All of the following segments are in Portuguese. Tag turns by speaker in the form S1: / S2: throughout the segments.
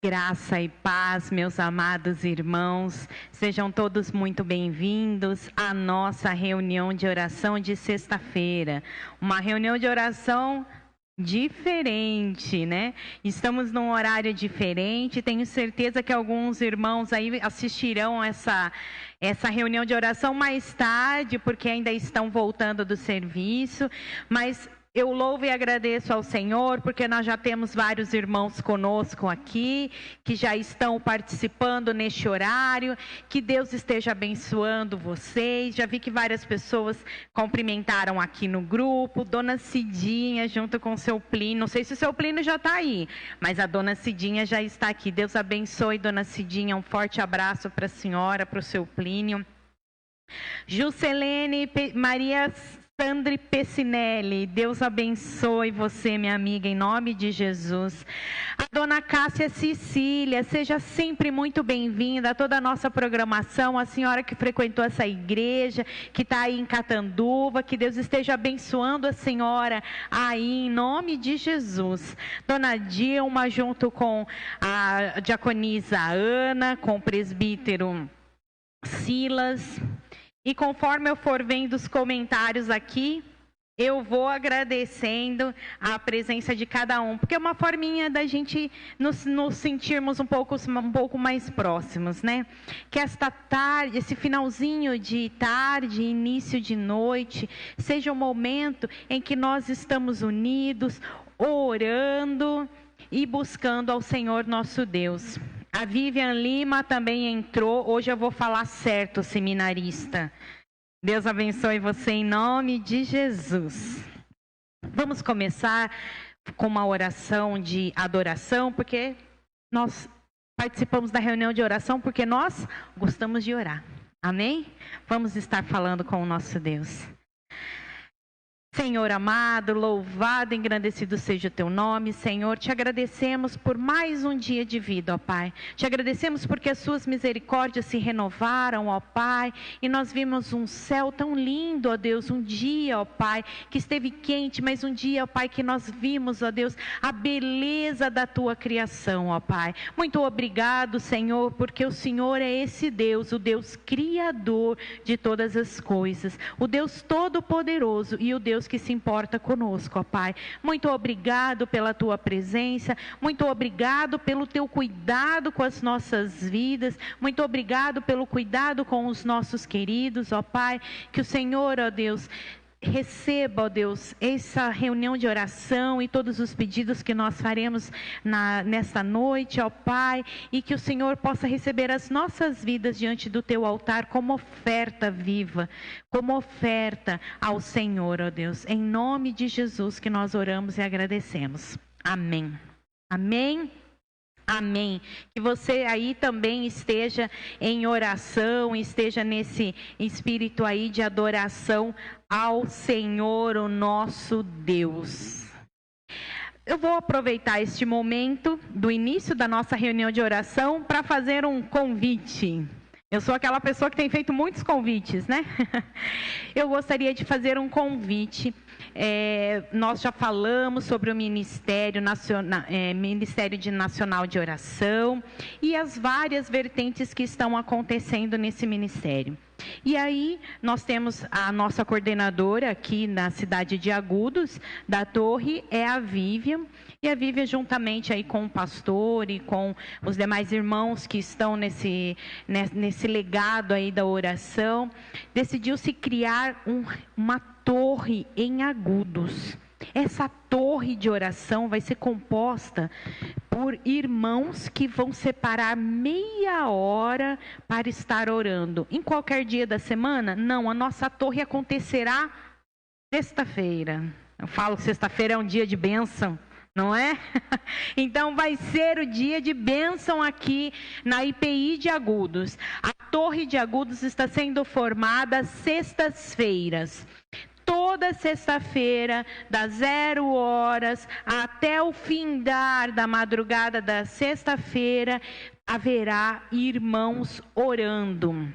S1: Graça e paz, meus amados irmãos, sejam todos muito bem-vindos à nossa reunião de oração de sexta-feira. Uma reunião de oração diferente, né? Estamos num horário diferente, tenho certeza que alguns irmãos aí assistirão essa reunião de oração mais tarde, porque ainda estão voltando do serviço, mas eu louvo e agradeço ao Senhor, porque nós já temos vários irmãos conosco aqui, que já estão participando neste horário. Que Deus esteja abençoando vocês. Já vi que várias pessoas cumprimentaram aqui no grupo. Dona Cidinha, junto com o seu Plínio. Não sei se o seu Plínio já está aí, mas a Dona Cidinha já está aqui. Deus abençoe, Dona Cidinha. Um forte abraço para a senhora, para o seu Plínio. Juscelene Maria Sandri Pessinelli, Deus abençoe você, minha amiga, em nome de Jesus. A Dona Cássia Cecília, seja sempre muito bem-vinda a toda a nossa programação, a senhora que frequentou essa igreja, que está aí em Catanduva, que Deus esteja abençoando a senhora aí, em nome de Jesus. Dona Dilma, junto com a diaconisa Ana, com o presbítero Silas. E conforme eu for vendo os comentários aqui, eu vou agradecendo a presença de cada um, porque é uma forminha da gente nos sentirmos um pouco mais próximos, né? Que esta tarde, esse finalzinho de tarde, início de noite, seja um momento em que nós estamos unidos, orando e buscando ao Senhor nosso Deus. A Vivian Lima também entrou. Hoje eu vou falar certo, seminarista. Deus abençoe você em nome de Jesus. Vamos começar com uma oração de adoração, porque nós participamos da reunião de oração, porque nós gostamos de orar. Amém? Vamos estar falando com o nosso Deus. Senhor amado, louvado e engrandecido seja o teu nome, Senhor. Te agradecemos por mais um dia de vida, ó Pai. Te agradecemos porque as suas misericórdias se renovaram, ó Pai. E nós vimos um céu tão lindo, ó Deus, um dia, ó Pai, que esteve quente, mas um dia, ó Pai, que nós vimos, ó Deus, a beleza da tua criação, ó Pai. Muito obrigado, Senhor, porque o Senhor é esse Deus, o Deus criador de todas as coisas, o Deus todo-poderoso e o Deus que se importa conosco, ó Pai. Muito obrigado pela tua presença, muito obrigado pelo teu cuidado com as nossas vidas, muito obrigado pelo cuidado com os nossos queridos, ó Pai. Que o Senhor, ó Deus, receba, ó Deus, essa reunião de oração e todos os pedidos que nós faremos nesta noite, ó Pai, e que o Senhor possa receber as nossas vidas diante do teu altar como oferta viva, como oferta ao Senhor, ó Deus. Em nome de Jesus que nós oramos e agradecemos. Amém. Amém. Amém. Que você aí também esteja em oração, esteja nesse espírito aí de adoração ao Senhor, o nosso Deus. Eu vou aproveitar este momento do início da nossa reunião de oração para fazer um convite. Eu sou aquela pessoa que tem feito muitos convites, né? Eu gostaria de fazer um convite. Nós já falamos sobre o Ministério Nacional de Oração e as várias vertentes que estão acontecendo nesse ministério. E aí nós temos a nossa coordenadora aqui na cidade de Agudos, da Torre, é a Vivian. E a Vivian, juntamente aí com o pastor e com os demais irmãos que estão nesse legado aí da oração, decidiu-se criar uma torre em Agudos. Essa torre de oração vai ser composta por irmãos que vão separar meia hora para estar orando. Em qualquer dia da semana? Não, a nossa torre acontecerá sexta-feira. Eu falo que sexta-feira é um dia de bênção, não é? Então vai ser o dia de bênção aqui na IPI de Agudos. A torre de Agudos está sendo formada às sextas-feiras. Toda sexta-feira, das 0 horas até o findar da madrugada da sexta-feira, haverá irmãos orando.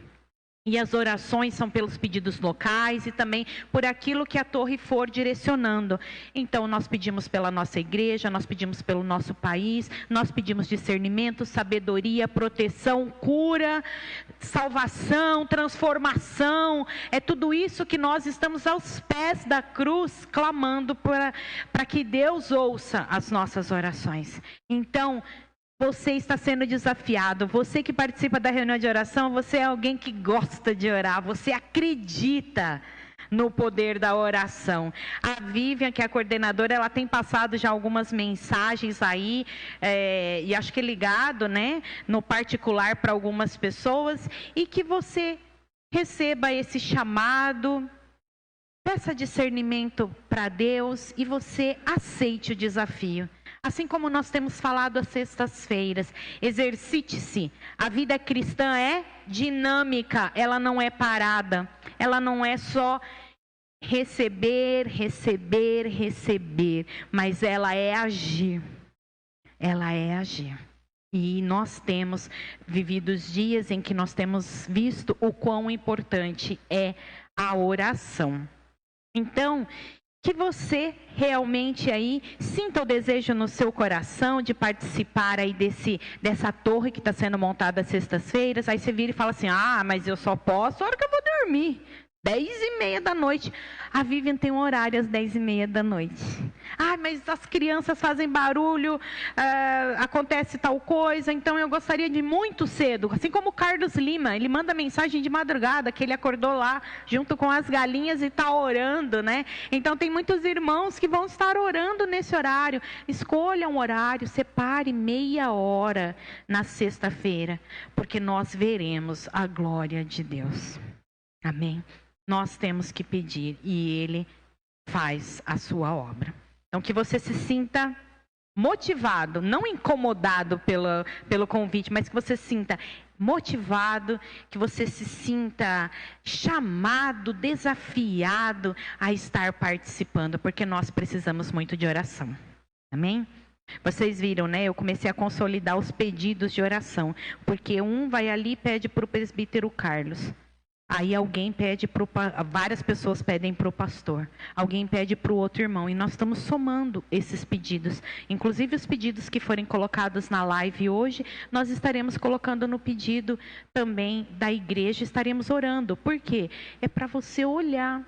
S1: E as orações são pelos pedidos locais e também por aquilo que a torre for direcionando. Então, nós pedimos pela nossa igreja, nós pedimos pelo nosso país, nós pedimos discernimento, sabedoria, proteção, cura, salvação, transformação. É tudo isso que nós estamos aos pés da cruz, clamando para que Deus ouça as nossas orações. Então, você está sendo desafiado. Você que participa da reunião de oração, você é alguém que gosta de orar. Você acredita no poder da oração. A Vivian, que é a coordenadora, ela tem passado já algumas mensagens aí, e acho que ligado, né, no particular para algumas pessoas, e que você receba esse chamado, peça discernimento para Deus e você aceite o desafio. Assim como nós temos falado às sextas-feiras, exercite-se. A vida cristã é dinâmica, ela não é parada. Ela não é só receber, receber, receber, mas ela é agir. Ela é agir. E nós temos vivido os dias em que nós temos visto o quão importante é a oração. Então, que você realmente aí sinta o desejo no seu coração de participar aí dessa torre que está sendo montada às sextas-feiras. Aí você vira e fala assim, mas eu só posso a hora que eu vou dormir. 10h30 da noite. A Vivian tem um horário às 10h30 da noite. Mas as crianças fazem barulho, acontece tal coisa, então eu gostaria de muito cedo. Assim como o Carlos Lima, ele manda mensagem de madrugada, que ele acordou lá junto com as galinhas e está orando, né? Então tem muitos irmãos que vão estar orando nesse horário. Escolha um horário, separe meia hora na sexta-feira, porque nós veremos a glória de Deus. Amém? Nós temos que pedir e Ele faz a sua obra. Então, que você se sinta motivado, não incomodado pelo convite, mas que você se sinta motivado, que você se sinta chamado, desafiado a estar participando, porque nós precisamos muito de oração. Amém? Vocês viram, né? Eu comecei a consolidar os pedidos de oração, porque um vai ali e pede para o presbítero Carlos. Aí alguém pede várias pessoas pedem para o pastor, alguém pede para o outro irmão, e nós estamos somando esses pedidos. Inclusive os pedidos que forem colocados na live hoje, nós estaremos colocando no pedido também da igreja, estaremos orando. Por quê? É para você olhar.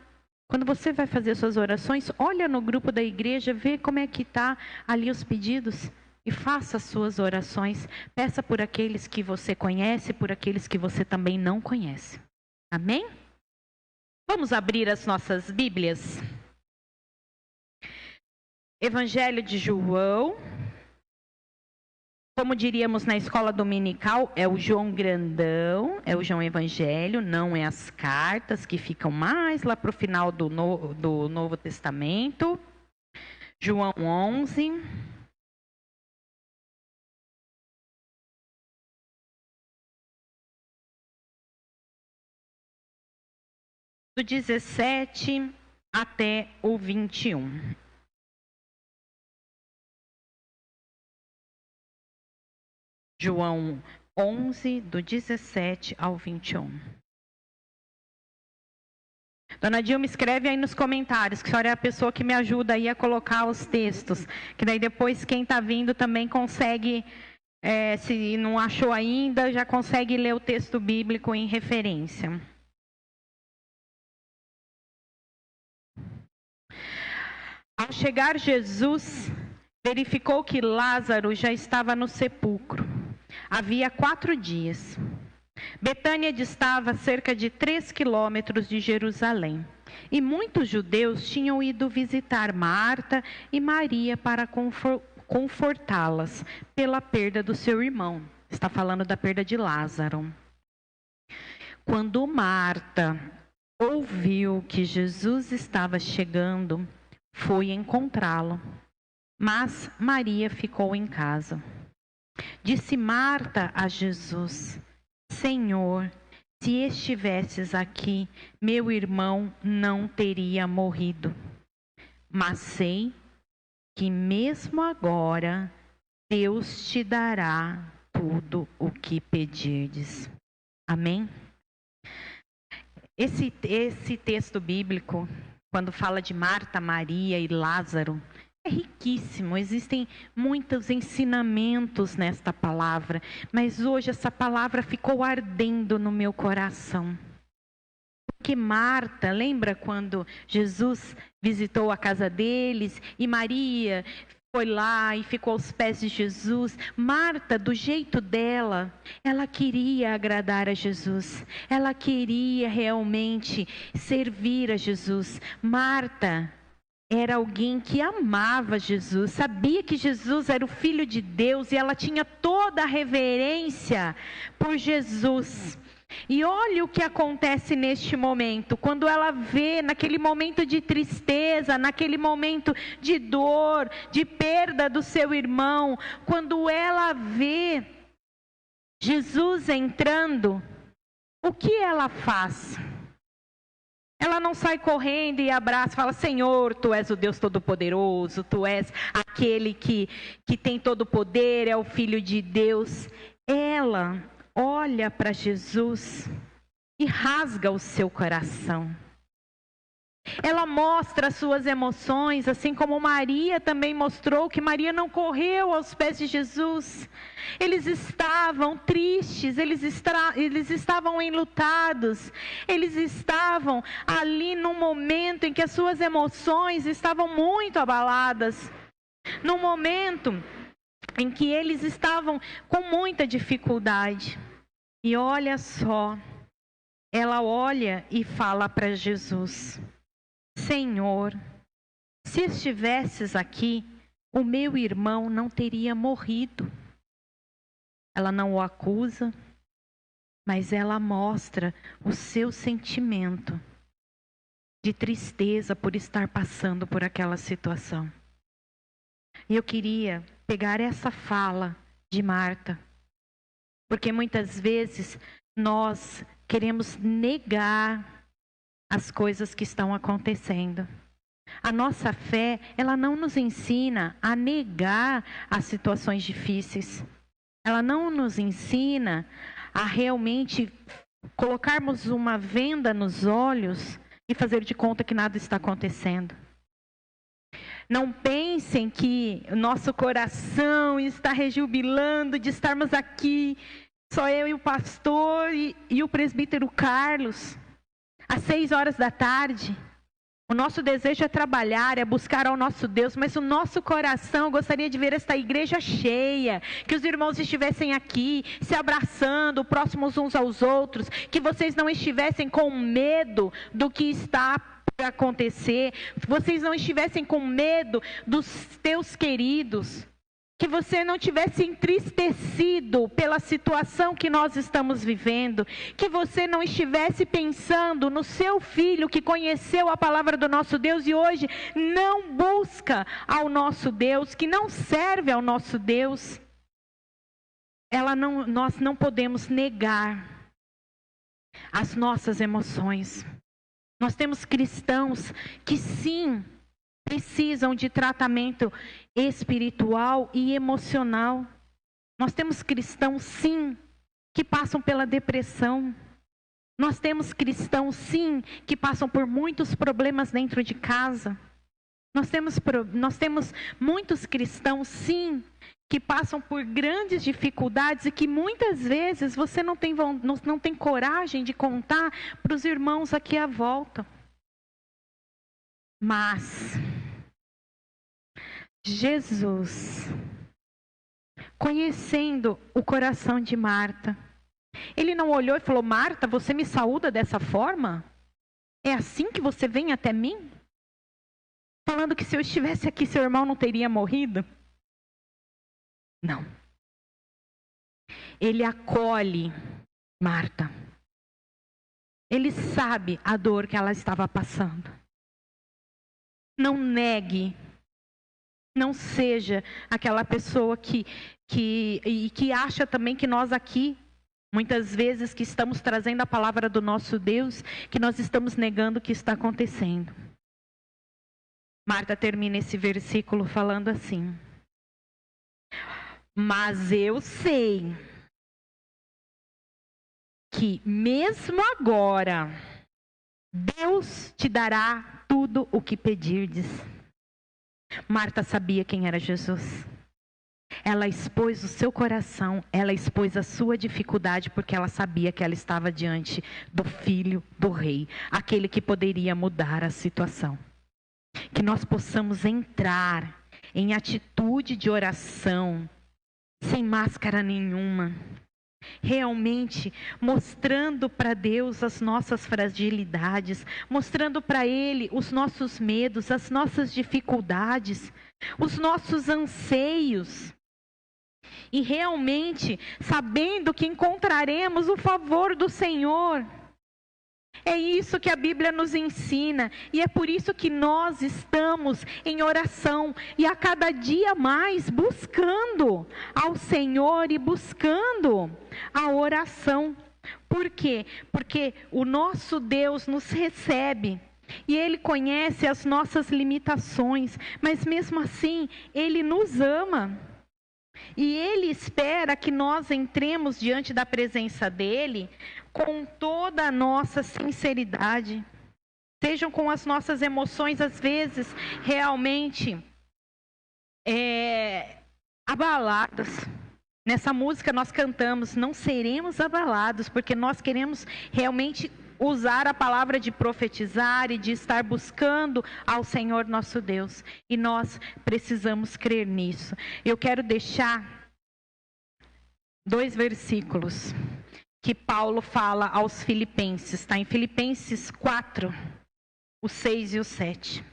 S1: Quando você vai fazer suas orações, olha no grupo da igreja, vê como é que está ali os pedidos. E faça as suas orações. Peça por aqueles que você conhece, por aqueles que você também não conhece. Amém? Vamos abrir as nossas Bíblias. Evangelho de João. Como diríamos na escola dominical, é o João grandão, é o João Evangelho, não é as cartas que ficam mais lá para o final do Novo Testamento. João 11. Do 17 até o 21. João 11, do 17 ao 21. Dona Dilma, escreve aí nos comentários, que a senhora é a pessoa que me ajuda aí a colocar os textos. Que daí depois quem está vindo também consegue, se não achou ainda, já consegue ler o texto bíblico em referência. Ao chegar Jesus, verificou que Lázaro já estava no sepulcro. Havia 4 dias. Betânia distava cerca de 3 quilômetros de Jerusalém. E muitos judeus tinham ido visitar Marta e Maria para confortá-las pela perda do seu irmão. Está falando da perda de Lázaro. Quando Marta ouviu que Jesus estava chegando, foi encontrá-lo, mas Maria ficou em casa. Disse Marta a Jesus: Senhor, se estivesses aqui, meu irmão não teria morrido. Mas sei que mesmo agora Deus te dará tudo o que pedirdes. Amém? Esse texto bíblico, quando fala de Marta, Maria e Lázaro, é riquíssimo. Existem muitos ensinamentos nesta palavra, mas hoje essa palavra ficou ardendo no meu coração. Porque Marta, lembra quando Jesus visitou a casa deles e Maria foi lá e ficou aos pés de Jesus? Marta, do jeito dela, ela queria agradar a Jesus. Ela queria realmente servir a Jesus. Marta era alguém que amava Jesus, sabia que Jesus era o Filho de Deus e ela tinha toda a reverência por Jesus. E olha o que acontece neste momento, quando ela vê naquele momento de tristeza, naquele momento de dor, de perda do seu irmão, quando ela vê Jesus entrando, o que ela faz? Ela não sai correndo e abraça e fala: Senhor, Tu és o Deus Todo-Poderoso, Tu és aquele que tem todo o poder, é o Filho de Deus. Ela olha para Jesus e rasga o seu coração. Ela mostra as suas emoções, assim como Maria também mostrou que Maria não correu aos pés de Jesus. Eles estavam tristes, eles estavam enlutados, eles estavam ali num momento em que as suas emoções estavam muito abaladas, num momento em que eles estavam com muita dificuldade. E olha só, ela olha e fala para Jesus: Senhor, se estivesses aqui, o meu irmão não teria morrido. Ela não o acusa, mas ela mostra o seu sentimento de tristeza por estar passando por aquela situação. E eu queria pegar essa fala de Marta, porque muitas vezes nós queremos negar as coisas que estão acontecendo. A nossa fé, ela não nos ensina a negar as situações difíceis. Ela não nos ensina a realmente colocarmos uma venda nos olhos e fazer de conta que nada está acontecendo. Não pensem que o nosso coração está rejubilando de estarmos aqui, só eu e o pastor e o presbítero Carlos, às 6 horas da tarde. O nosso desejo é trabalhar, é buscar ao nosso Deus, mas o nosso coração gostaria de ver esta igreja cheia, que os irmãos estivessem aqui, se abraçando, próximos uns aos outros, que vocês não estivessem com medo do que está para acontecer, que vocês não estivessem com medo dos teus queridos, que você não tivesse entristecido pela situação que nós estamos vivendo, que você não estivesse pensando no seu filho que conheceu a palavra do nosso Deus e hoje não busca ao nosso Deus, que não serve ao nosso Deus. Nós não podemos negar as nossas emoções. Nós temos cristãos que sim, precisam de tratamento espiritual e emocional. Nós temos cristãos, sim, que passam pela depressão. Nós temos cristãos, sim, que passam por muitos problemas dentro de casa. Nós temos muitos cristãos, sim, que passam por grandes dificuldades e que muitas vezes você não tem coragem de contar para os irmãos aqui à volta. Mas Jesus, conhecendo o coração de Marta, ele não olhou e falou: Marta, você me saúda dessa forma? É assim que você vem até mim? Falando que se eu estivesse aqui, seu irmão não teria morrido? Não. Ele acolhe Marta. Ele sabe a dor que ela estava passando. Não negue. Não seja aquela pessoa que acha também que nós aqui, muitas vezes que estamos trazendo a palavra do nosso Deus, que nós estamos negando o que está acontecendo. Marta termina esse versículo falando assim: mas eu sei que mesmo agora, Deus te dará tudo o que pedirdes. Marta sabia quem era Jesus. Ela expôs o seu coração, ela expôs a sua dificuldade, porque ela sabia que ela estava diante do Filho do Rei, aquele que poderia mudar a situação. Que nós possamos entrar em atitude de oração, sem máscara nenhuma, realmente mostrando para Deus as nossas fragilidades, mostrando para Ele os nossos medos, as nossas dificuldades, os nossos anseios. E realmente sabendo que encontraremos o favor do Senhor. É isso que a Bíblia nos ensina, e é por isso que nós estamos em oração, e a cada dia mais buscando ao Senhor e buscando a oração. Por quê? Porque o nosso Deus nos recebe, e Ele conhece as nossas limitações, mas mesmo assim, Ele nos ama. E Ele espera que nós entremos diante da presença dEle com toda a nossa sinceridade, sejam com as nossas emoções, às vezes, realmente abaladas. Nessa música nós cantamos, não seremos abalados, porque nós queremos realmente usar a palavra de profetizar e de estar buscando ao Senhor nosso Deus. E nós precisamos crer nisso. Eu quero deixar 2 versículos que Paulo fala aos Filipenses. Está em Filipenses 4, o 6 e o 7.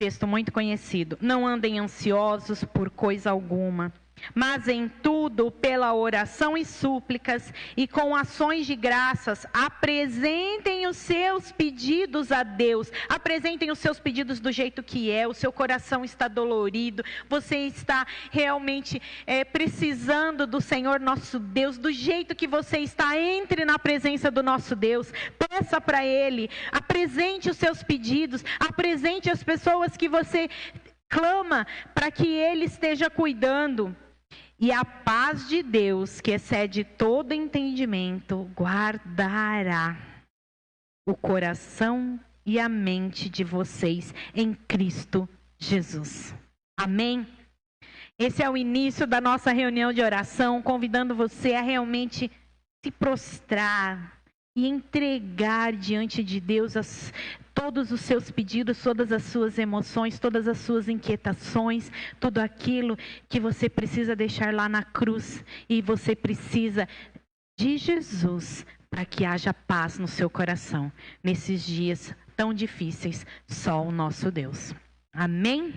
S1: Texto muito conhecido. Não andem ansiosos por coisa alguma, mas em tudo, pela oração e súplicas, e com ações de graças, apresentem os seus pedidos a Deus. Apresentem os seus pedidos do jeito que é. O seu coração está dolorido, você está realmente precisando do Senhor nosso Deus, do jeito que você está. Entre na presença do nosso Deus, peça para Ele, apresente os seus pedidos, apresente as pessoas que você clama para que Ele esteja cuidando. E a paz de Deus, que excede todo entendimento, guardará o coração e a mente de vocês em Cristo Jesus. Amém? Esse é o início da nossa reunião de oração, convidando você a realmente se prostrar e entregar diante de Deus todos os seus pedidos, todas as suas emoções, todas as suas inquietações, tudo aquilo que você precisa deixar lá na cruz. E você precisa de Jesus para que haja paz no seu coração. Nesses dias tão difíceis, só o nosso Deus. Amém?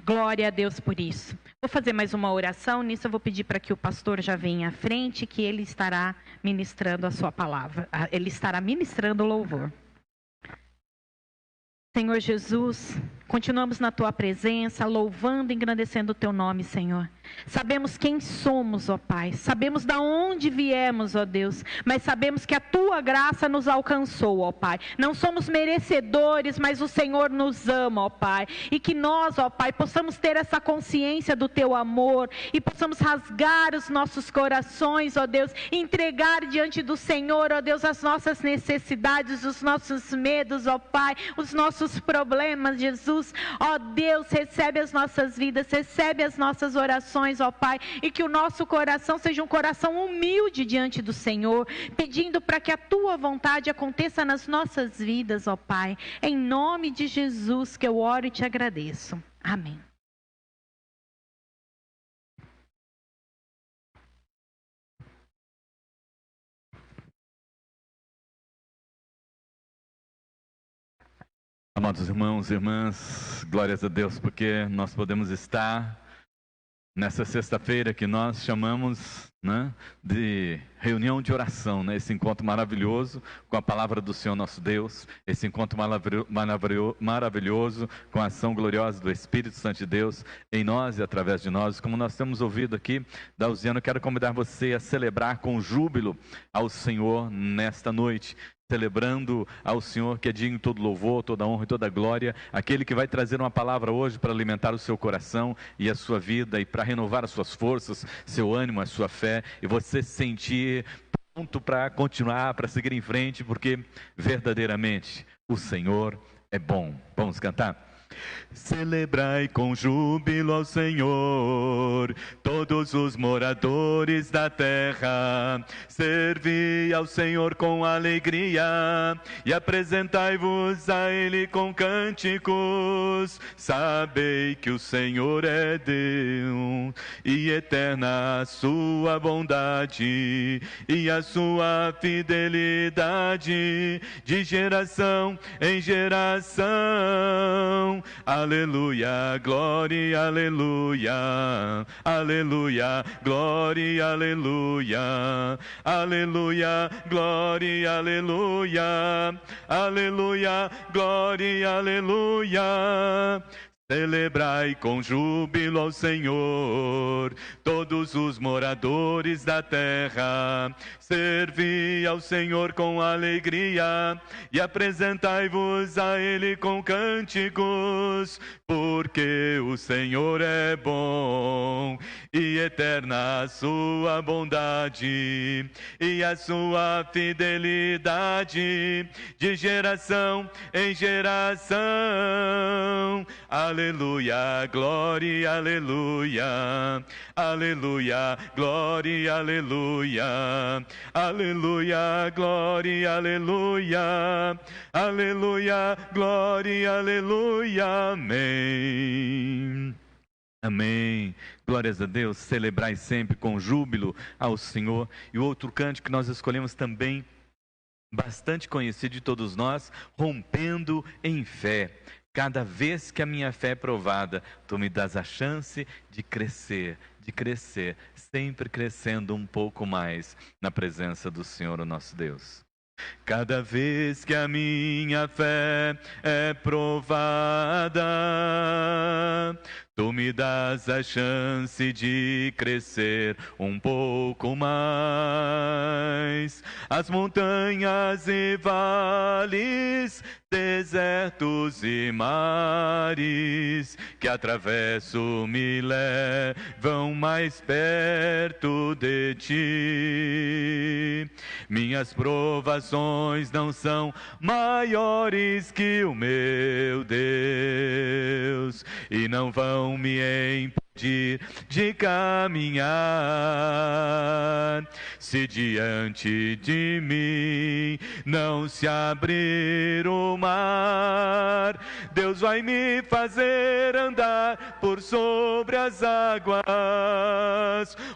S1: Glória a Deus por isso. Vou fazer mais uma oração. Nisso eu vou pedir para que o pastor já venha à frente, que ele estará ministrando a sua palavra. Ele estará ministrando o louvor. Senhor Jesus, continuamos na Tua presença, louvando e engrandecendo o Teu nome, Senhor. Sabemos quem somos, ó Pai. Sabemos de onde viemos, ó Deus. Mas sabemos que a Tua graça nos alcançou, ó Pai. Não somos merecedores, mas o Senhor nos ama, ó Pai. E que nós, ó Pai, possamos ter essa consciência do Teu amor. E possamos rasgar os nossos corações, ó Deus. Entregar diante do Senhor, ó Deus, as nossas necessidades, os nossos medos, ó Pai. Os nossos problemas, Jesus. Ó Deus, recebe as nossas vidas, recebe as nossas orações, ó Pai, e que o nosso coração seja um coração humilde diante do Senhor, pedindo para que a Tua vontade aconteça nas nossas vidas, ó Pai. Em nome de Jesus que eu oro e te agradeço. Amém.
S2: Amados irmãos e irmãs, glórias a Deus, porque nós podemos estar nessa sexta-feira que nós chamamos, né, de reunião de oração, né? Esse encontro maravilhoso com a palavra do Senhor nosso Deus, esse encontro maravilhoso com a ação gloriosa do Espírito Santo de Deus em nós e através de nós. Como nós temos ouvido aqui da Uziana, eu quero convidar você a celebrar com júbilo ao Senhor nesta noite. Celebrando ao Senhor, que é digno de todo louvor, toda honra e toda glória, aquele que vai trazer uma palavra hoje para alimentar o seu coração e a sua vida, e para renovar as suas forças, seu ânimo, a sua fé, e você se sentir pronto para continuar, para seguir em frente, porque verdadeiramente o Senhor é bom. Vamos cantar? Celebrai com júbilo ao Senhor, todos os moradores da terra. Servi ao Senhor com alegria e apresentai-vos a Ele com cânticos. Sabei que o Senhor é Deus e eterna a sua bondade e a sua fidelidade de geração em geração. Aleluia, glória, aleluia, aleluia, glória, aleluia, aleluia, glória, aleluia, aleluia, glória, aleluia. Celebrai com júbilo ao Senhor, todos os moradores da terra. Servi ao Senhor com alegria e apresentai-vos a Ele com cânticos, porque o Senhor é bom e eterna a sua bondade e a sua fidelidade de geração em geração. Aleluia, glória, aleluia, aleluia, glória, aleluia, aleluia, glória, aleluia, aleluia, glória, aleluia, amém. Amém. Glórias a Deus. Celebrai sempre com júbilo ao Senhor. E o outro cântico que nós escolhemos também, bastante conhecido de todos nós, rompendo em fé. Cada vez que a minha fé é provada, tu me dás a chance de crescer, sempre crescendo um pouco mais na presença do Senhor, o nosso Deus. Cada vez que a minha fé é provada, tu me dás a chance de crescer um pouco mais. As montanhas e vales, desertos e mares que atravesso me levam mais perto de ti. Minhas provações não são maiores que o meu Deus e não vão me impedir de caminhar. Se diante de mim não se abrir o mar, Deus vai me fazer andar por sobre as águas,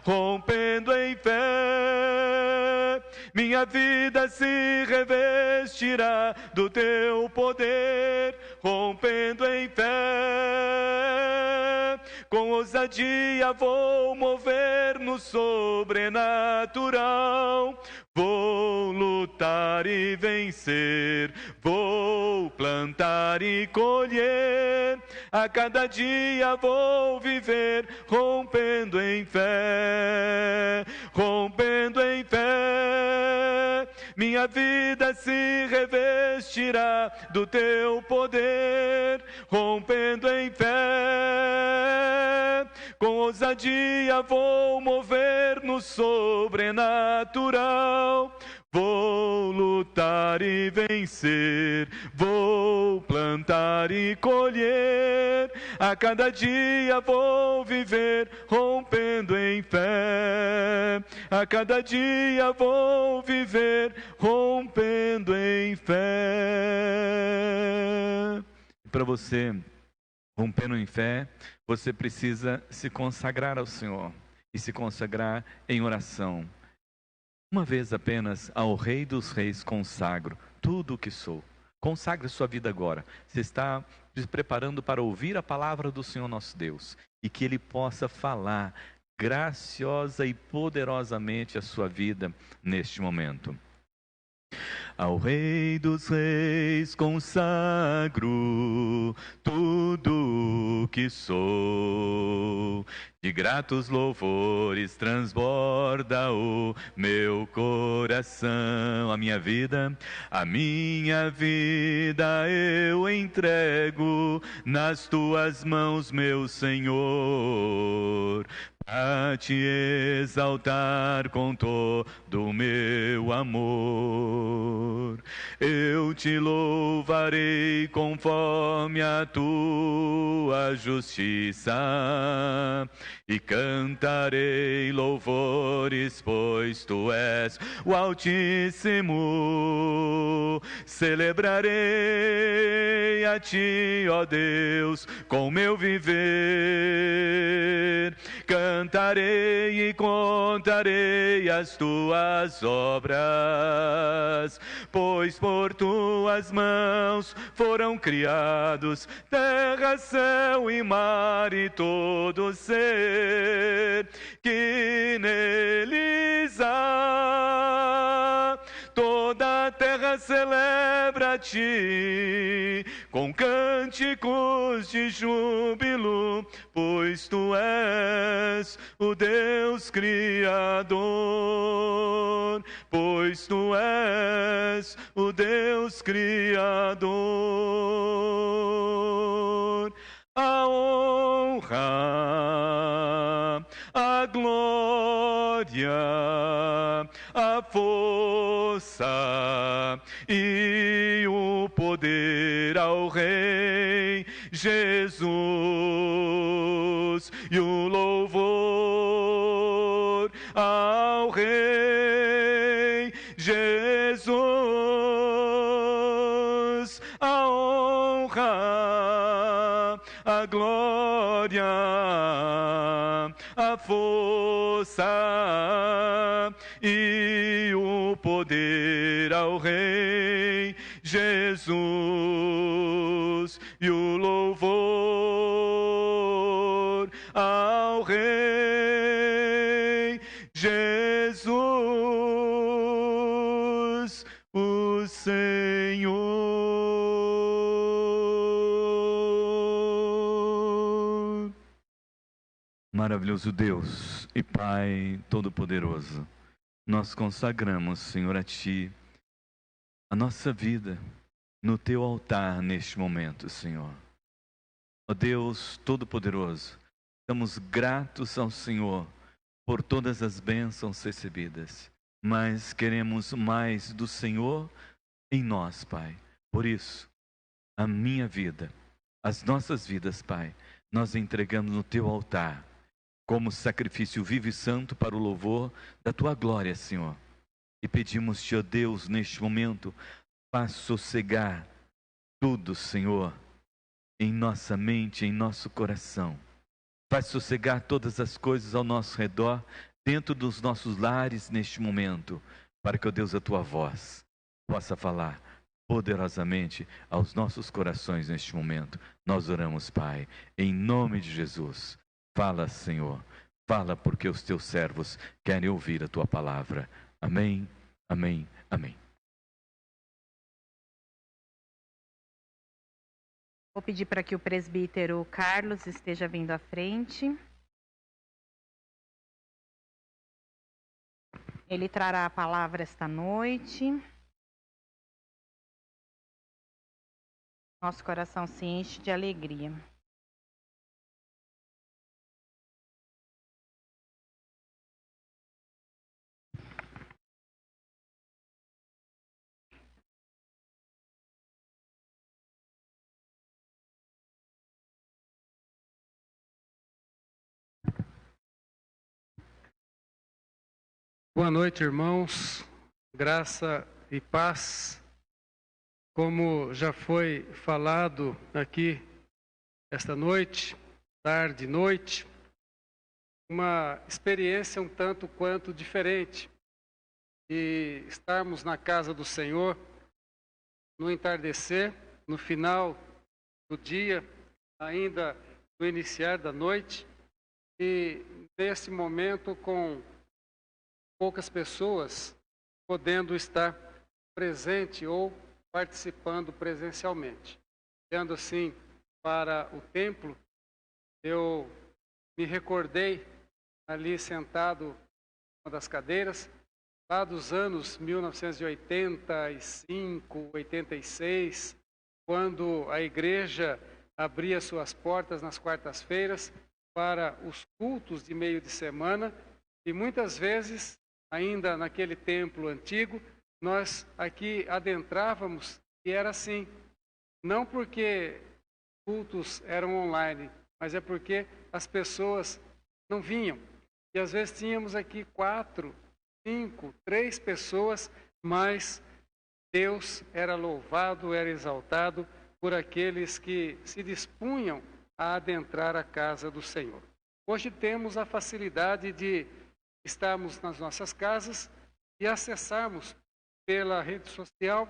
S2: rompendo em fé. Minha vida se revestirá do teu poder, rompendo em fé. Com ousadia vou mover no sobrenatural. Vou lutar e vencer, vou plantar e colher. A cada dia vou viver, rompendo em fé, rompendo em fé. Minha vida se revestirá do teu poder, rompendo em fé. Com ousadia vou mover no sobrenatural. Vou lutar e vencer, vou plantar e colher. A cada dia vou viver, rompendo em fé. A cada dia vou viver, rompendo em fé. Para você, rompendo em fé, você precisa se consagrar ao Senhor e se consagrar em oração. Uma vez apenas ao Rei dos Reis consagro tudo o que sou. Consagre sua vida agora. Você está se preparando para ouvir a palavra do Senhor nosso Deus e que Ele possa falar graciosa e poderosamente a sua vida neste momento. Ao Rei dos Reis consagro tudo o que sou. De gratos louvores transborda o meu coração. A minha vida eu entrego nas tuas mãos, meu Senhor, a te exaltar com todo o meu amor. Eu te louvarei conforme a tua justiça e cantarei louvores, pois tu és o Altíssimo. Celebrarei a ti, ó Deus, com meu viver. Cantarei e contarei as tuas obras, pois por tuas mãos foram criados terra, céu e mar e todo ser que neles há. Toda a terra celebra a ti com cânticos de júbilo, pois tu és o Deus Criador, pois tu és o Deus Criador. A honra, a glória, a força e o poder ao Rei Jesus, e o louvor ao Rei Jesus, a honra, a glória, a força e o poder ao Rei Jesus, e o louvor ao Rei Jesus, o Senhor. Maravilhoso Deus e Pai Todo-Poderoso, nós consagramos, Senhor, a Ti a nossa vida no Teu altar neste momento, Senhor. Ó Deus Todo-Poderoso, estamos gratos ao Senhor por todas as bênçãos recebidas, mas queremos mais do Senhor em nós, Pai. Por isso, a minha vida, as nossas vidas, Pai, nós entregamos no Teu altar como sacrifício vivo e santo para o louvor da Tua glória, Senhor. E pedimos-te, ó Deus, neste momento, faz sossegar tudo, Senhor, em nossa mente, em nosso coração. Faz sossegar todas as coisas ao nosso redor, dentro dos nossos lares neste momento, para que, ó Deus, a Tua voz possa falar poderosamente aos nossos corações neste momento. Nós oramos, Pai, em nome de Jesus. Fala, Senhor, fala, porque os Teus servos querem ouvir a Tua palavra. Amém, amém, amém.
S1: Vou pedir para que o presbítero Carlos esteja vindo à frente. Ele trará a palavra esta noite. Nosso coração se enche de alegria.
S3: Boa noite, irmãos. Graça e paz. Como já foi falado aqui esta noite, tarde e noite, uma experiência um tanto quanto diferente. E estarmos na casa do Senhor, no entardecer, no final do dia, ainda no iniciar da noite, e nesse momento com poucas pessoas podendo estar presente ou participando presencialmente. Olhando assim para o templo, eu me recordei ali sentado em uma das cadeiras, lá dos anos 1985, 86, quando a igreja abria suas portas nas quartas-feiras para os cultos de meio de semana, e muitas vezes, ainda naquele templo antigo, nós aqui adentrávamos e era assim, não porque cultos eram online, mas é porque as pessoas não vinham. E às vezes tínhamos aqui 4, 5, 3 pessoas, mas Deus era louvado, era exaltado por aqueles que se dispunham a adentrar a casa do Senhor. Hoje temos a facilidade de estarmos nas nossas casas e acessarmos pela rede social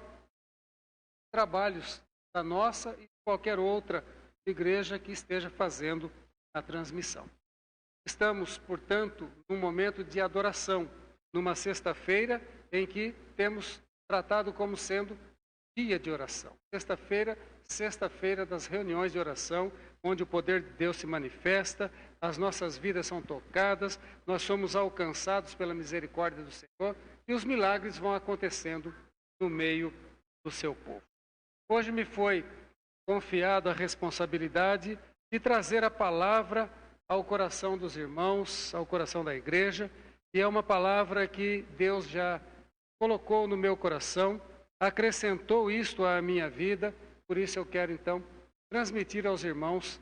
S3: trabalhos da nossa e qualquer outra igreja que esteja fazendo a transmissão. Estamos, portanto, num momento de adoração, numa sexta-feira em que temos tratado como sendo dia de oração. Sexta-feira das reuniões de oração, onde o poder de Deus se manifesta, as nossas vidas são tocadas, nós somos alcançados pela misericórdia do Senhor e os milagres vão acontecendo no meio do seu povo. Hoje me foi confiada a responsabilidade de trazer a palavra ao coração dos irmãos, ao coração da igreja, e é uma palavra que Deus já colocou no meu coração, acrescentou isto à minha vida, por isso eu quero então transmitir aos irmãos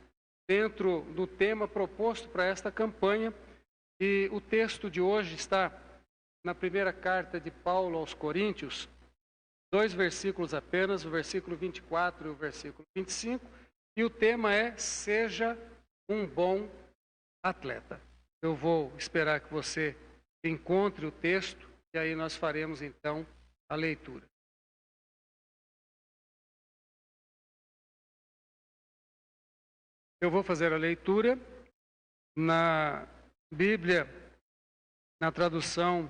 S3: dentro do tema proposto para esta campanha, e o texto de hoje está na primeira carta de Paulo aos Coríntios, 2 versículos apenas, o versículo 24 e o versículo 25, e o tema é: seja um bom atleta. Eu vou esperar que você encontre o texto e aí nós faremos então a leitura. Eu vou fazer a leitura na Bíblia, na tradução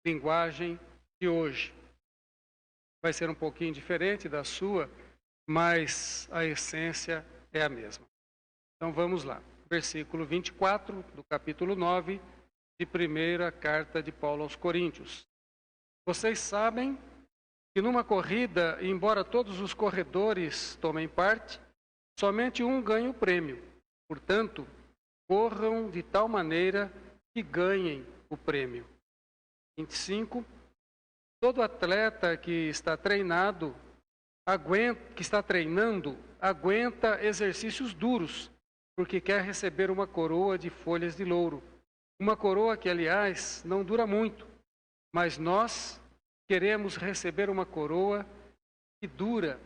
S3: linguagem de hoje. Vai ser um pouquinho diferente da sua, mas a essência é a mesma. Então vamos lá. Versículo 24 do capítulo 9 de primeira carta de Paulo aos Coríntios. Vocês sabem que numa corrida, embora todos os corredores tomem parte, somente um ganha o prêmio. Portanto, corram de tal maneira que ganhem o prêmio. 25. Todo atleta que está treinando, aguenta exercícios duros, porque quer receber uma coroa de folhas de louro. Uma coroa que, aliás, não dura muito, mas nós queremos receber uma coroa que dura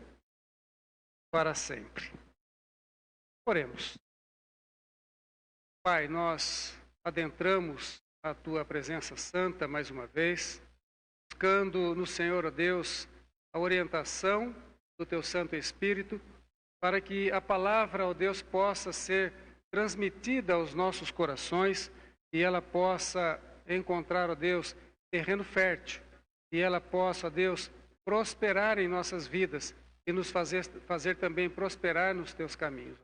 S3: para sempre. Oremos. Pai, nós adentramos a Tua presença santa mais uma vez, buscando no Senhor, ó Deus, a orientação do Teu Santo Espírito, para que a palavra, ó Deus, possa ser transmitida aos nossos corações e ela possa encontrar, ó Deus, terreno fértil, e ela possa, ó Deus, prosperar em nossas vidas e nos fazer também prosperar nos Teus caminhos.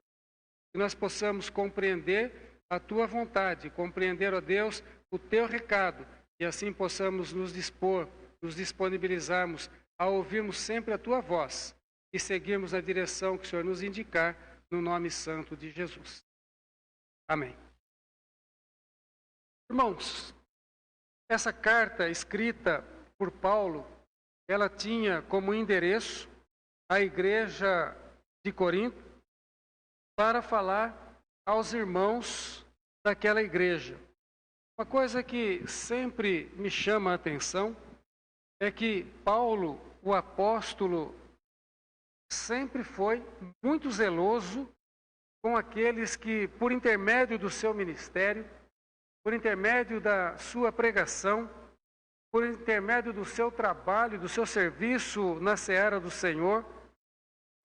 S3: Que nós possamos compreender a Tua vontade, compreender, ó Deus, o Teu recado, e assim possamos nos disponibilizarmos a ouvirmos sempre a Tua voz e seguirmos a direção que o Senhor nos indicar, no nome santo de Jesus. Amém. Irmãos, essa carta escrita por Paulo, ela tinha como endereço a igreja de Corinto, para falar aos irmãos daquela igreja. Uma coisa que sempre me chama a atenção é que Paulo, o apóstolo, sempre foi muito zeloso com aqueles que, por intermédio do seu ministério, por intermédio da sua pregação, por intermédio do seu trabalho, do seu serviço na seara do Senhor,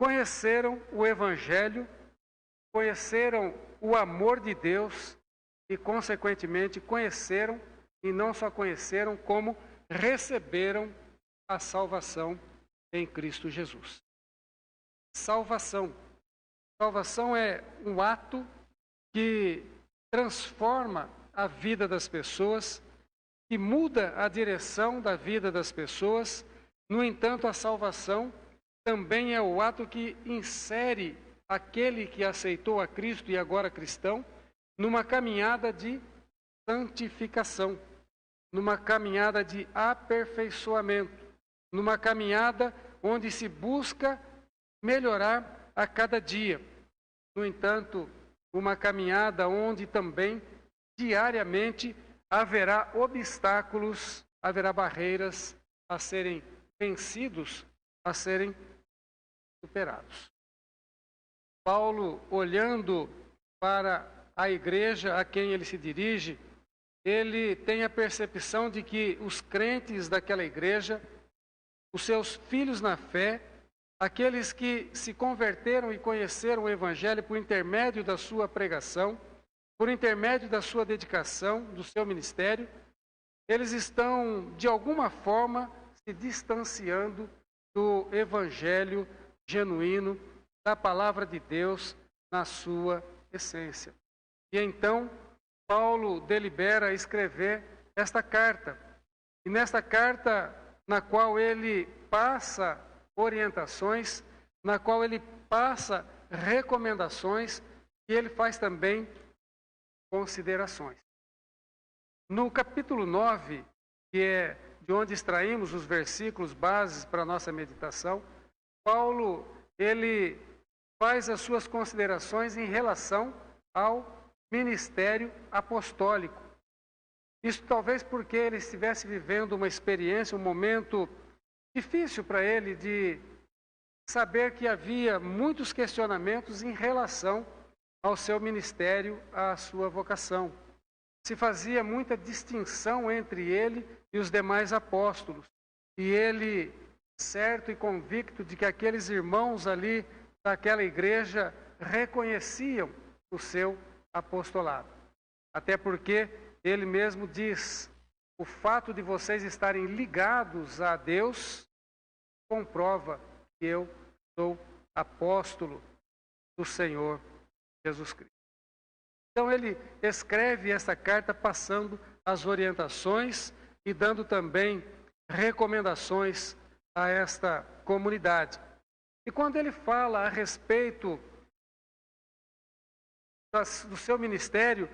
S3: conheceram o Evangelho, conheceram o amor de Deus e, consequentemente, conheceram, e não só conheceram, como receberam a salvação em Cristo Jesus. Salvação. Salvação é um ato que transforma a vida das pessoas, que muda a direção da vida das pessoas. No entanto, a salvação também é o ato que insere aquele que aceitou a Cristo e agora cristão numa caminhada de santificação, numa caminhada de aperfeiçoamento, numa caminhada onde se busca melhorar a cada dia. No entanto, uma caminhada onde também diariamente haverá obstáculos, haverá barreiras a serem vencidos, a serem superados. Paulo, olhando para a igreja a quem ele se dirige, ele tem a percepção de que os crentes daquela igreja, os seus filhos na fé, aqueles que se converteram e conheceram o Evangelho por intermédio da sua pregação, por intermédio da sua dedicação, do seu ministério, eles estão, de alguma forma, se distanciando do Evangelho genuíno, da palavra de Deus na sua essência. E então, Paulo delibera escrever esta carta. E nesta carta, na qual ele passa orientações, na qual ele passa recomendações, e ele faz também considerações. No capítulo 9, que é de onde extraímos os versículos bases para a nossa meditação, Paulo, ele faz as suas considerações em relação ao ministério apostólico. Isso talvez porque ele estivesse vivendo uma experiência, um momento difícil para ele de saber que havia muitos questionamentos em relação ao seu ministério, à sua vocação. Se fazia muita distinção entre ele e os demais apóstolos. E ele, certo e convicto de que aqueles irmãos ali daquela igreja reconheciam o seu apostolado. Até porque ele mesmo diz: o fato de vocês estarem ligados a Deus comprova que eu sou apóstolo do Senhor Jesus Cristo. Então ele escreve essa carta passando as orientações e dando também recomendações a esta comunidade. E quando ele fala a respeito do seu ministério,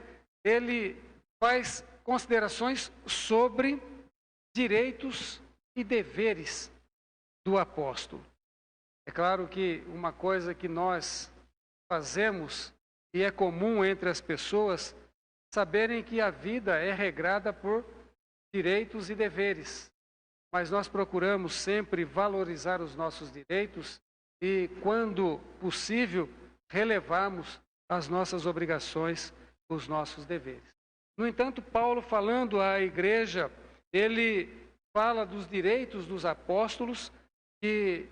S3: ele faz considerações sobre direitos e deveres do apóstolo. É claro que uma coisa que nós fazemos e é comum entre as pessoas saberem que a vida é regrada por direitos e deveres, mas nós procuramos sempre valorizar os nossos direitos e, quando possível, relevarmos as nossas obrigações, os nossos deveres. No entanto, Paulo, falando à igreja, ele fala dos direitos dos apóstolos, que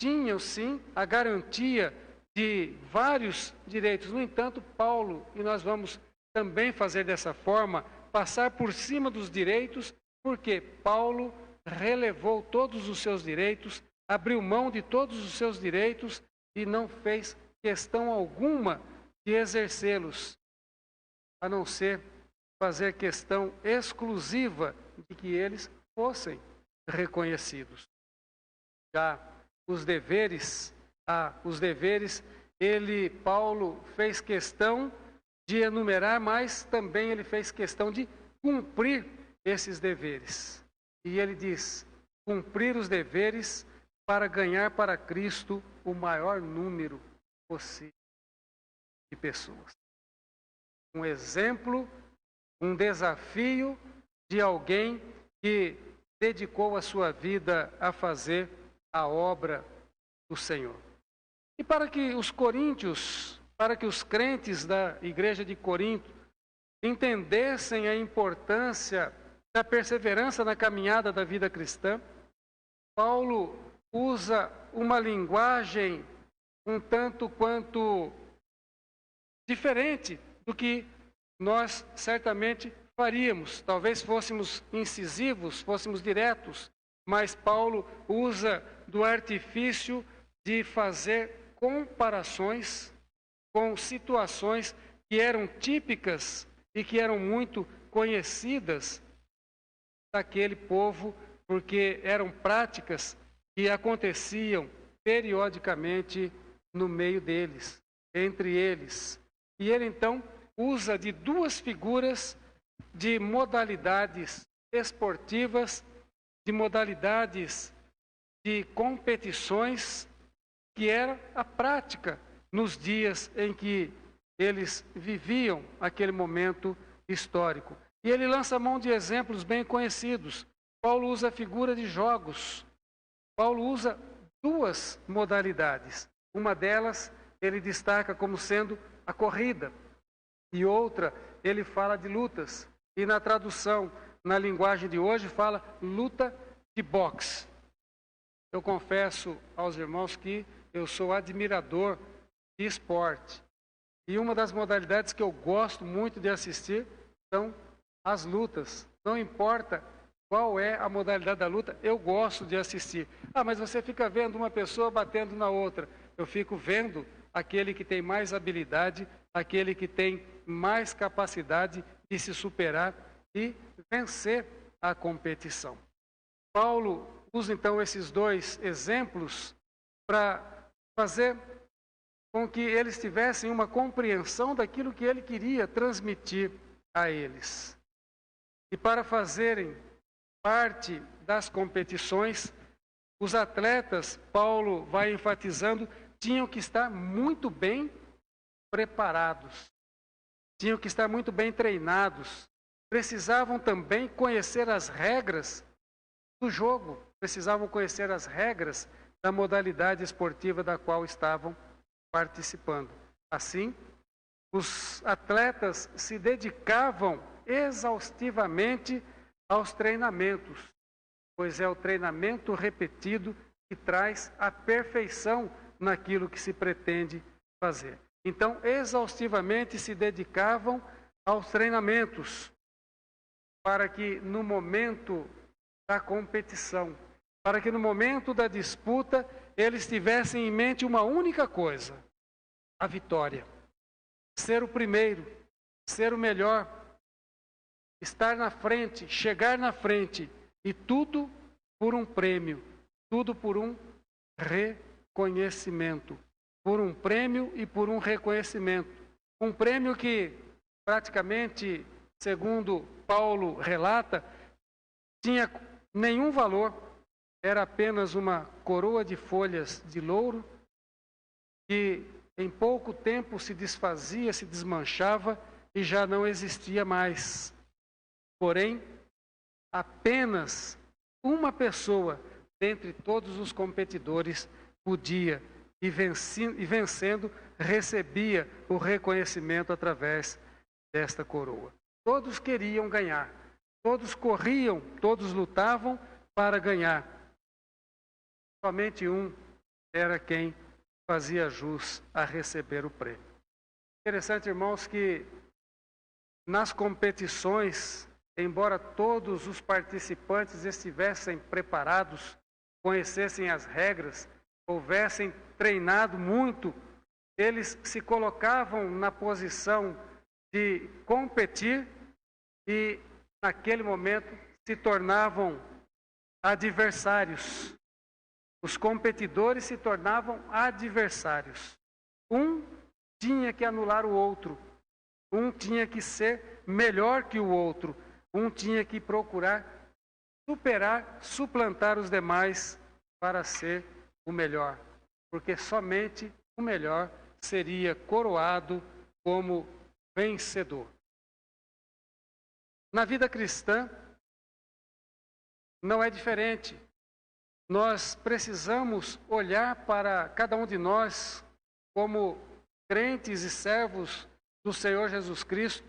S3: tinham, sim, a garantia de vários direitos. No entanto, Paulo, e nós vamos também fazer dessa forma, passar por cima dos direitos, porque Paulo relevou todos os seus direitos, abriu mão de todos os seus direitos e não fez questão alguma de exercê-los, a não ser fazer questão exclusiva de que eles fossem reconhecidos. Já os deveres, Paulo fez questão de enumerar, mas também ele fez questão de cumprir esses deveres. E ele diz: cumprir os deveres para ganhar para Cristo o maior número possível de pessoas. Um exemplo, um desafio de alguém que dedicou a sua vida a fazer a obra do Senhor. E para que os coríntios, para que os crentes da igreja de Corinto entendessem a importância da perseverança na caminhada da vida cristã, Paulo usa uma linguagem um tanto quanto diferente do que nós certamente faríamos. Talvez fôssemos incisivos, fôssemos diretos, mas Paulo usa do artifício de fazer comparações com situações que eram típicas e que eram muito conhecidas daquele povo, porque eram práticas que aconteciam periodicamente no meio deles, entre eles. E ele então usa de duas figuras de modalidades esportivas, de modalidades de competições, que era a prática nos dias em que eles viviam aquele momento histórico. E ele lança mão de exemplos bem conhecidos. Paulo usa a figura de jogos. Paulo usa duas modalidades. Uma delas ele destaca como sendo a corrida, e outra ele fala de lutas. E na tradução, na linguagem de hoje, fala luta de boxe. Eu confesso aos irmãos que eu sou admirador de esporte. E uma das modalidades que eu gosto muito de assistir são as lutas. Não importa qual é a modalidade da luta, eu gosto de assistir. Ah, mas você fica vendo uma pessoa batendo na outra. Eu fico vendo aquele que tem mais habilidade, aquele que tem mais capacidade de se superar e vencer a competição. Paulo usa então esses dois exemplos para fazer com que eles tivessem uma compreensão daquilo que ele queria transmitir a eles. E para fazerem parte das competições, os atletas, Paulo vai enfatizando, tinham que estar muito bem preparados, tinham que estar muito bem treinados, precisavam também conhecer as regras do jogo, precisavam conhecer as regras da modalidade esportiva da qual estavam participando. Assim, os atletas se dedicavam exaustivamente aos treinamentos, pois é o treinamento repetido que traz a perfeição naquilo que se pretende fazer. Então, exaustivamente se dedicavam aos treinamentos, para que no momento da competição, para que no momento da disputa, eles tivessem em mente uma única coisa: a vitória. Ser o primeiro, ser o melhor, estar na frente, chegar na frente, e tudo por um prêmio, tudo por um reconhecimento, por um prêmio e por um reconhecimento. Um prêmio que praticamente, segundo Paulo relata, tinha nenhum valor, era apenas uma coroa de folhas de louro que em pouco tempo se desfazia, se desmanchava e já não existia mais. Porém, apenas uma pessoa dentre todos os competidores podia, e vencendo, recebia o reconhecimento através desta coroa. Todos queriam ganhar, todos corriam, todos lutavam para ganhar. Somente um era quem fazia jus a receber o prêmio. Interessante, irmãos, que nas competições, embora todos os participantes estivessem preparados, conhecessem as regras, houvessem treinado muito, eles se colocavam na posição de competir e, naquele momento, se tornavam adversários. Os competidores se tornavam adversários. Um tinha que anular o outro. Um tinha que ser melhor que o outro. Um tinha que procurar superar, suplantar os demais para ser o melhor. Porque somente o melhor seria coroado como vencedor. Na vida cristã, não é diferente. Nós precisamos olhar para cada um de nós como crentes e servos do Senhor Jesus Cristo.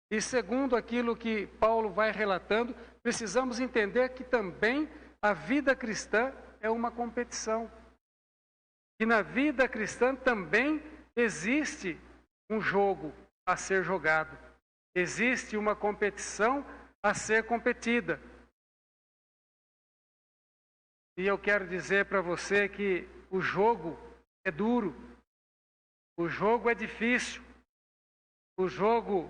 S3: E segundo aquilo que Paulo vai relatando, precisamos entender que também a vida cristã é uma competição. E na vida cristã também existe um jogo a ser jogado. Existe uma competição a ser competida. E eu quero dizer para você que o jogo é duro, o jogo é difícil, O jogo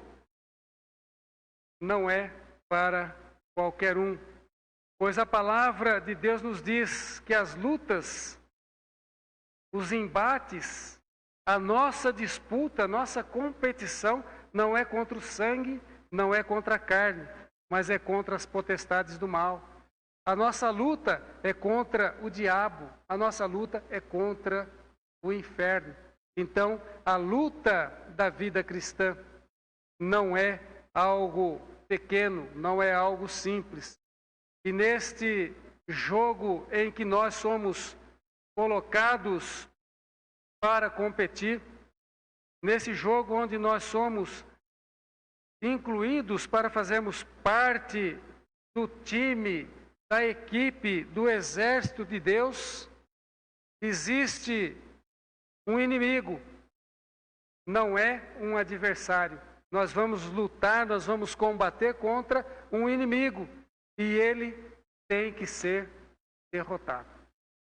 S3: não é para qualquer um, pois a palavra de Deus nos diz que as lutas, os embates, a nossa disputa, a nossa competição não é contra o sangue, não é contra a carne, mas é contra as potestades do mal. A nossa luta é contra o diabo, a nossa luta é contra o inferno. Então, a luta da vida cristã não é algo pequeno, não é algo simples. E neste jogo em que nós somos colocados para competir, nesse jogo onde nós somos incluídos para fazermos parte do time, da equipe, do exército de Deus, existe um inimigo, não é um adversário. Nós vamos lutar, nós vamos combater contra um inimigo e ele tem que ser derrotado.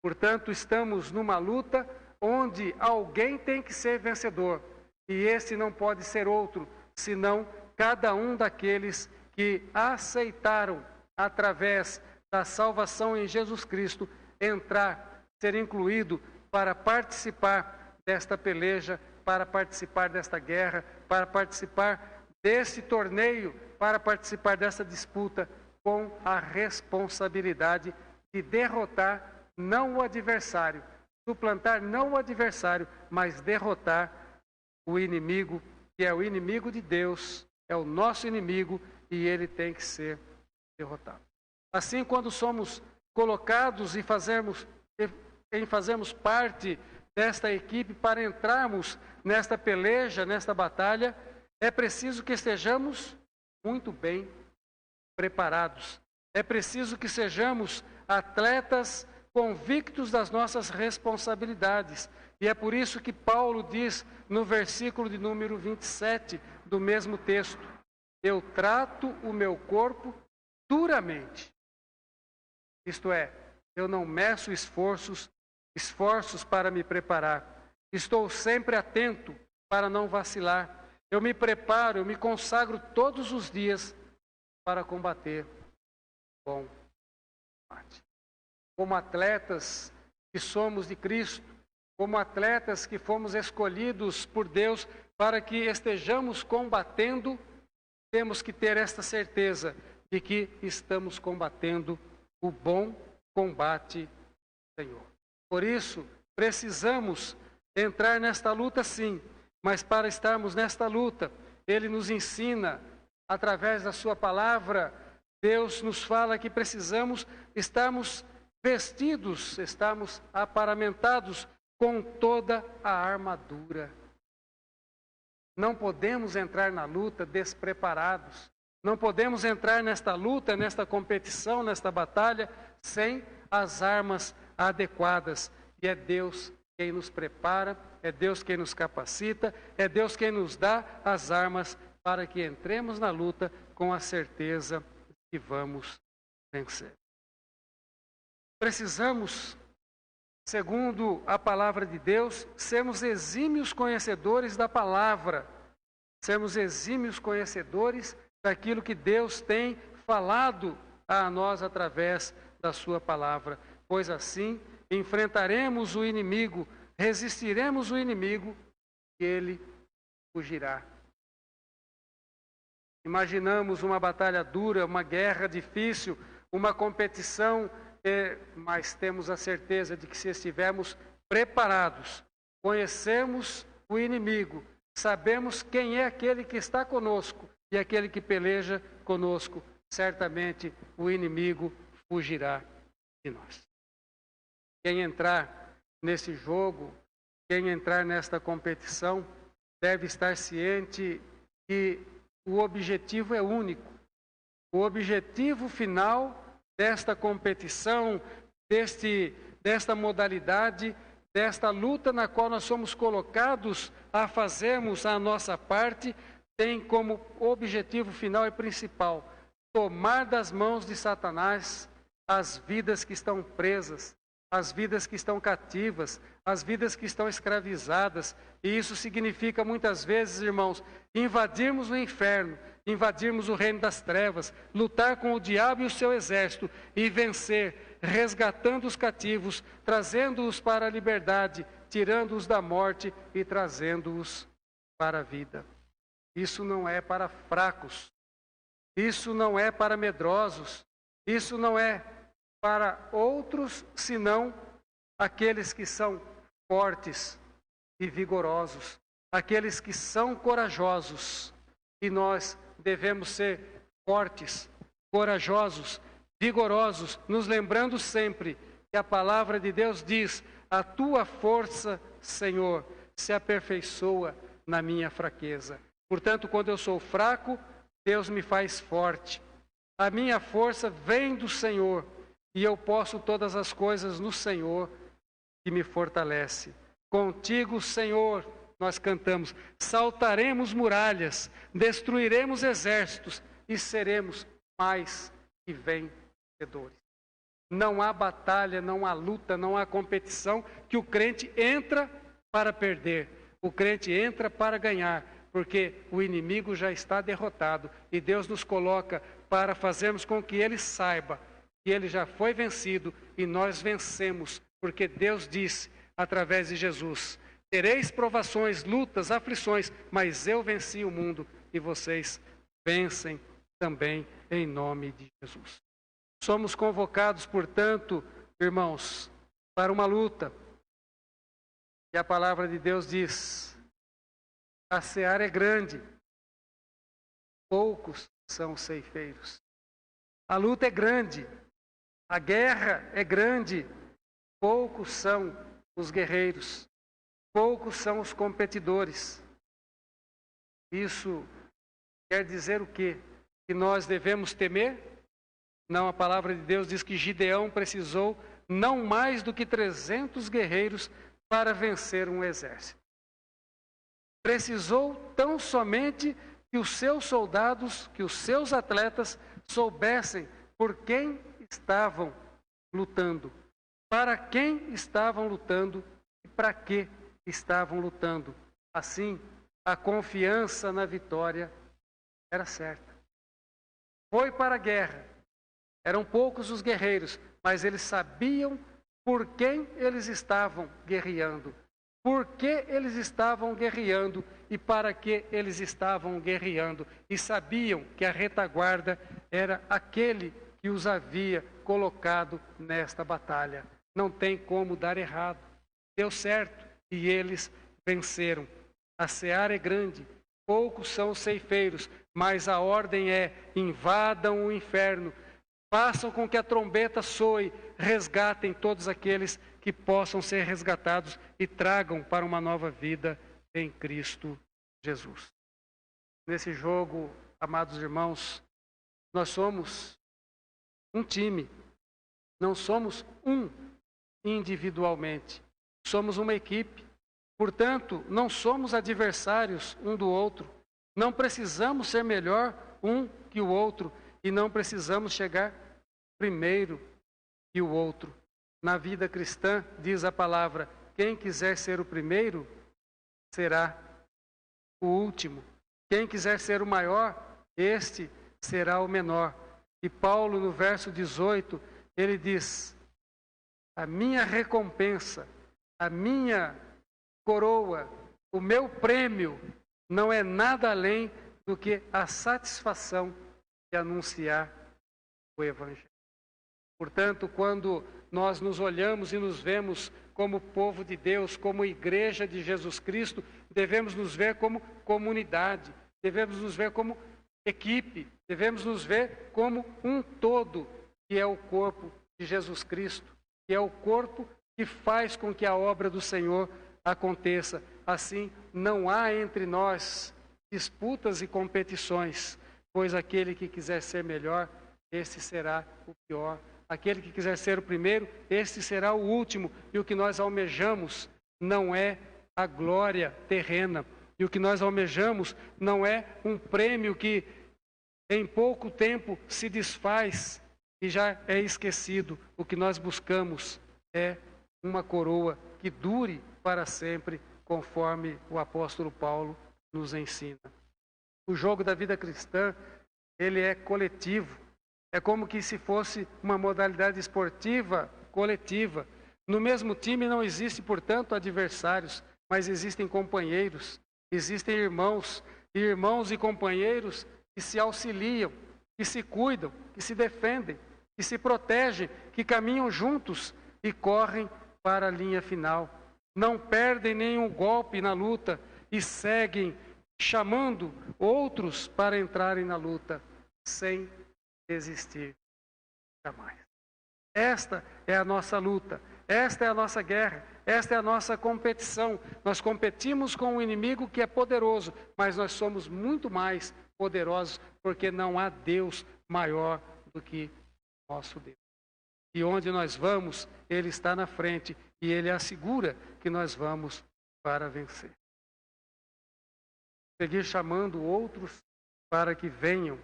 S3: Portanto, estamos numa luta onde alguém tem que ser vencedor e esse não pode ser outro, senão cada um daqueles que aceitaram através da salvação em Jesus Cristo entrar, ser incluído para participar desta peleja, para participar desta guerra, para participar desse torneio, para participar dessa disputa com a responsabilidade de derrotar não o adversário, suplantar não o adversário, mas derrotar o inimigo, que é o inimigo de Deus, é o nosso inimigo e ele tem que ser derrotado. Assim, quando somos colocados e fazermos parte desta equipe para entrarmos nesta peleja, nesta batalha, é preciso que estejamos muito bem preparados. É preciso que sejamos atletas convictos das nossas responsabilidades. E é por isso que Paulo diz no versículo de número 27 do mesmo texto: eu trato o meu corpo duramente. Isto é, eu não meço esforços para me preparar. Estou sempre atento para não vacilar. Eu me preparo, eu me consagro todos os dias para combater o bom combate. Como atletas que somos de Cristo, como atletas que fomos escolhidos por Deus para que estejamos combatendo, temos que ter esta certeza de que estamos combatendo o bom combate do Senhor. Por isso, precisamos entrar nesta luta sim, mas para estarmos nesta luta, Ele nos ensina, através da sua palavra, Deus nos fala que precisamos estarmos vestidos, estarmos aparamentados com toda a armadura. Não podemos entrar na luta despreparados. Não podemos entrar nesta luta, nesta competição, nesta batalha, sem as armas adequadas. E é Deus quem nos prepara, é Deus quem nos capacita, é Deus quem nos dá as armas para que entremos na luta com a certeza de que vamos vencer. Precisamos, segundo a palavra de Deus, sermos exímios conhecedores da palavra, sermos exímios conhecedores daquilo que Deus tem falado a nós através da sua palavra, pois assim enfrentaremos o inimigo, resistiremos o inimigo e ele fugirá. Imaginamos uma batalha dura, uma guerra difícil, uma competição, mas temos a certeza de que se estivermos preparados, conhecemos o inimigo, sabemos quem é aquele que está conosco e aquele que peleja conosco, certamente o inimigo fugirá de nós. Quem entrar nesse jogo, quem entrar nesta competição, deve estar ciente que o objetivo é único. O objetivo final desta competição, desta modalidade, desta luta na qual nós somos colocados a fazermos a nossa parte, tem como objetivo final e principal tomar das mãos de Satanás as vidas que estão presas, as vidas que estão cativas, as vidas que estão escravizadas. E isso significa muitas vezes, irmãos, invadirmos o inferno, invadirmos o reino das trevas, lutar com o diabo e o seu exército e vencer, resgatando os cativos, trazendo-os para a liberdade, tirando-os da morte e trazendo-os para a vida. Isso não é para fracos, isso não é para medrosos, isso não é para outros, senão aqueles que são fortes e vigorosos, aqueles que são corajosos. E nós devemos ser fortes, corajosos, vigorosos, nos lembrando sempre que a palavra de Deus diz: a tua força, Senhor, se aperfeiçoa na minha fraqueza. Portanto, quando eu sou fraco, Deus me faz forte. A minha força vem do Senhor e eu posso todas as coisas no Senhor que me fortalece. Contigo, Senhor, nós cantamos, saltaremos muralhas, destruiremos exércitos e seremos mais que vencedores. Não há batalha, não há luta, não há competição que o crente entra para perder. O crente entra para ganhar, porque o inimigo já está derrotado e Deus nos coloca para fazermos com que ele saiba que ele já foi vencido e nós vencemos, porque Deus disse através de Jesus: tereis provações, lutas, aflições, mas eu venci o mundo e vocês vencem também em nome de Jesus. Somos convocados, portanto, irmãos, para uma luta. E a palavra de Deus diz: a seara é grande, poucos são os ceifeiros. A luta é grande, a guerra é grande, poucos são os guerreiros, poucos são os competidores. Isso quer dizer o quê? Que nós devemos temer? Não, a palavra de Deus diz que Gideão precisou não mais do que 300 guerreiros para vencer um exército. Precisou tão somente que os seus soldados, que os seus atletas soubessem por quem estavam lutando, para quem estavam lutando e para que estavam lutando. Assim, a confiança na vitória era certa. Foi para a guerra. Eram poucos os guerreiros, mas eles sabiam por quem eles estavam guerreando, por que eles estavam guerreando e para que eles estavam guerreando. E sabiam que a retaguarda era aquele que os havia colocado nesta batalha. Não tem como dar errado. Deu certo e eles venceram. A seara é grande, poucos são os ceifeiros, mas a ordem é: invadam o inferno, façam com que a trombeta soe, resgatem todos aqueles que possam ser resgatados e tragam para uma nova vida em Cristo Jesus. Nesse jogo, amados irmãos, nós somos um time, não somos um individualmente, somos uma equipe. Portanto, não somos adversários um do outro, não precisamos ser melhor um que o outro e não precisamos chegar primeiro que o outro. Na vida cristã, diz a palavra, quem quiser ser o primeiro, será o último. Quem quiser ser o maior, este será o menor. E Paulo, no verso 18, ele diz: a minha recompensa, a minha coroa, o meu prêmio, não é nada além do que a satisfação de anunciar o Evangelho. Portanto, quando nós nos olhamos e nos vemos como povo de Deus, como igreja de Jesus Cristo, devemos nos ver como comunidade, devemos nos ver como equipe, devemos nos ver como um todo, que é o corpo de Jesus Cristo, que é o corpo que faz com que a obra do Senhor aconteça. Assim, não há entre nós disputas e competições, pois aquele que quiser ser melhor, esse será o pior. Aquele que quiser ser o primeiro, este será o último. E o que nós almejamos não é a glória terrena. E o que nós almejamos não é um prêmio que em pouco tempo se desfaz e já é esquecido. O que nós buscamos é uma coroa que dure para sempre, conforme o apóstolo Paulo nos ensina. O jogo da vida cristã, ele é coletivo. É como que se fosse uma modalidade esportiva coletiva. No mesmo time não existe, portanto, adversários, mas existem companheiros, existem irmãos e companheiros que se auxiliam, que se cuidam, que se defendem, que se protegem, que caminham juntos e correm para a linha final. Não perdem nenhum golpe na luta e seguem chamando outros para entrarem na luta, sem desistir jamais. Esta é a nossa luta, esta é a nossa guerra, esta é a nossa competição. Nós competimos com um inimigo que é poderoso, mas nós somos muito mais poderosos, porque não há Deus maior do que nosso Deus. E onde nós vamos, Ele está na frente e Ele assegura que nós vamos para vencer. Seguir chamando outros para que venham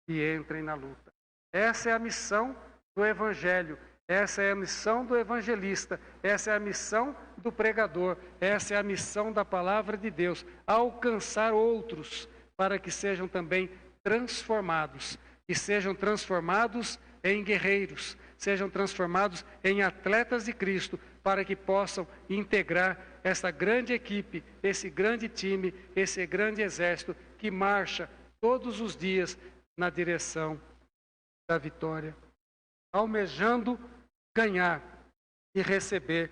S3: e entrem na luta. Essa é a missão do Evangelho, essa é a missão do evangelista, essa é a missão do pregador, essa é a missão da palavra de Deus, alcançar outros para que sejam também transformados, e sejam transformados em guerreiros, sejam transformados em atletas de Cristo, para que possam integrar essa grande equipe, esse grande time, esse grande exército que marcha todos os dias na direção da vitória, almejando ganhar e receber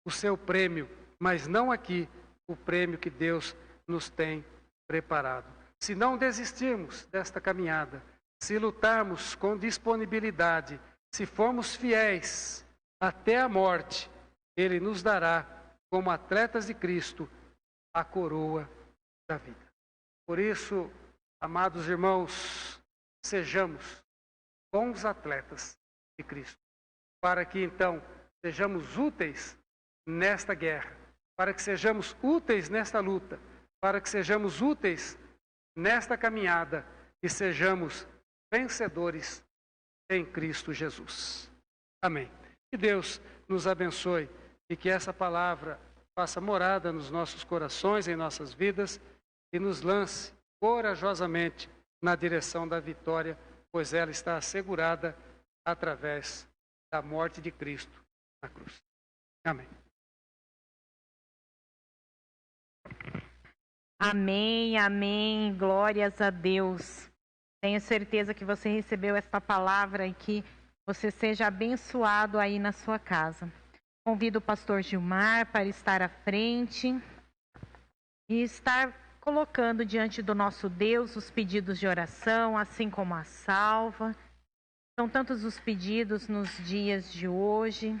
S3: o seu prêmio, mas não aqui, o prêmio que Deus nos tem preparado. Se não desistirmos desta caminhada, se lutarmos com disponibilidade, se formos fiéis até a morte, Ele nos dará, como atletas de Cristo, a coroa da vida. Por isso, amados irmãos, sejamos bons atletas de Cristo, para que então sejamos úteis nesta guerra, para que sejamos úteis nesta luta, para que sejamos úteis nesta caminhada e sejamos vencedores em Cristo Jesus. Amém. Que Deus nos abençoe e que essa palavra faça morada nos nossos corações, em nossas vidas e nos lance corajosamente na direção da vitória, pois ela está assegurada através da morte de Cristo na cruz. Amém.
S1: Amém, amém, glórias a Deus. Tenho certeza que você recebeu esta palavra e que você seja abençoado aí na sua casa. Convido o pastor Gilmar para estar à frente e estar colocando diante do nosso Deus os pedidos de oração, assim como a salva. São tantos os pedidos nos dias de hoje.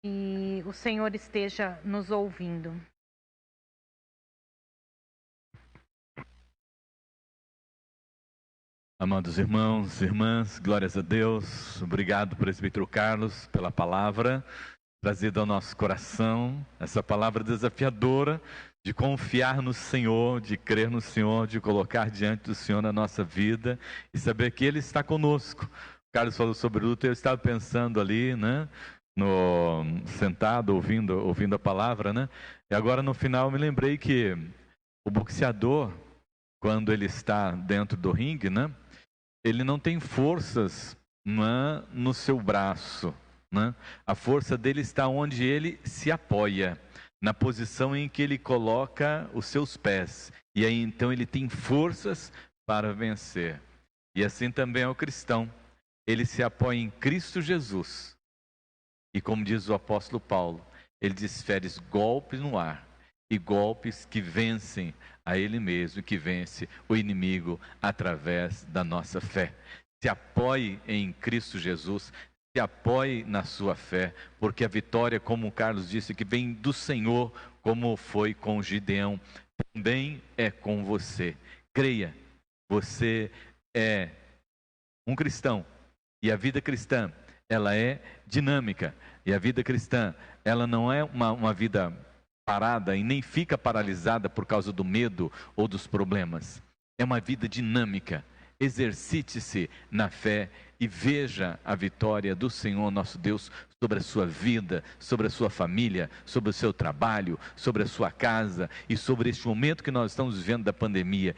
S1: E o Senhor esteja nos ouvindo.
S2: Amados irmãos e irmãs, glórias a Deus. Obrigado, presbítero Carlos, pela palavra trazida ao nosso coração. Essa palavra desafiadora de confiar no Senhor, de crer no Senhor, de colocar diante do Senhor na nossa vida e saber que Ele está conosco. O Carlos falou sobre luta, eu estava pensando ali, né? Sentado, ouvindo a palavra, né? E agora no final eu me lembrei que o boxeador, quando ele está dentro do ringue, né? Ele não tem forças, né, no seu braço, né? A força dele está onde ele se apoia, na posição em que ele coloca os seus pés. E aí então ele tem forças para vencer. E assim também é o cristão. Ele se apoia em Cristo Jesus. E como diz o apóstolo Paulo, ele desfere golpes no ar. E golpes que vencem a ele mesmo, que vence o inimigo através da nossa fé. Se apoie em Cristo Jesus, se apoie na sua fé, porque a vitória, como o Carlos disse, que vem do Senhor, como foi com Gideão, também é com você. Creia, você é um cristão, e a vida cristã, ela é dinâmica, e a vida cristã, ela não é uma vida parada e nem fica paralisada por causa do medo ou dos problemas. É uma vida dinâmica. exercite-se na fé e veja a vitória do Senhor nosso Deus sobre a sua vida, sobre a sua família, sobre o seu trabalho, sobre a sua casa e sobre este momento que nós estamos vivendo da pandemia.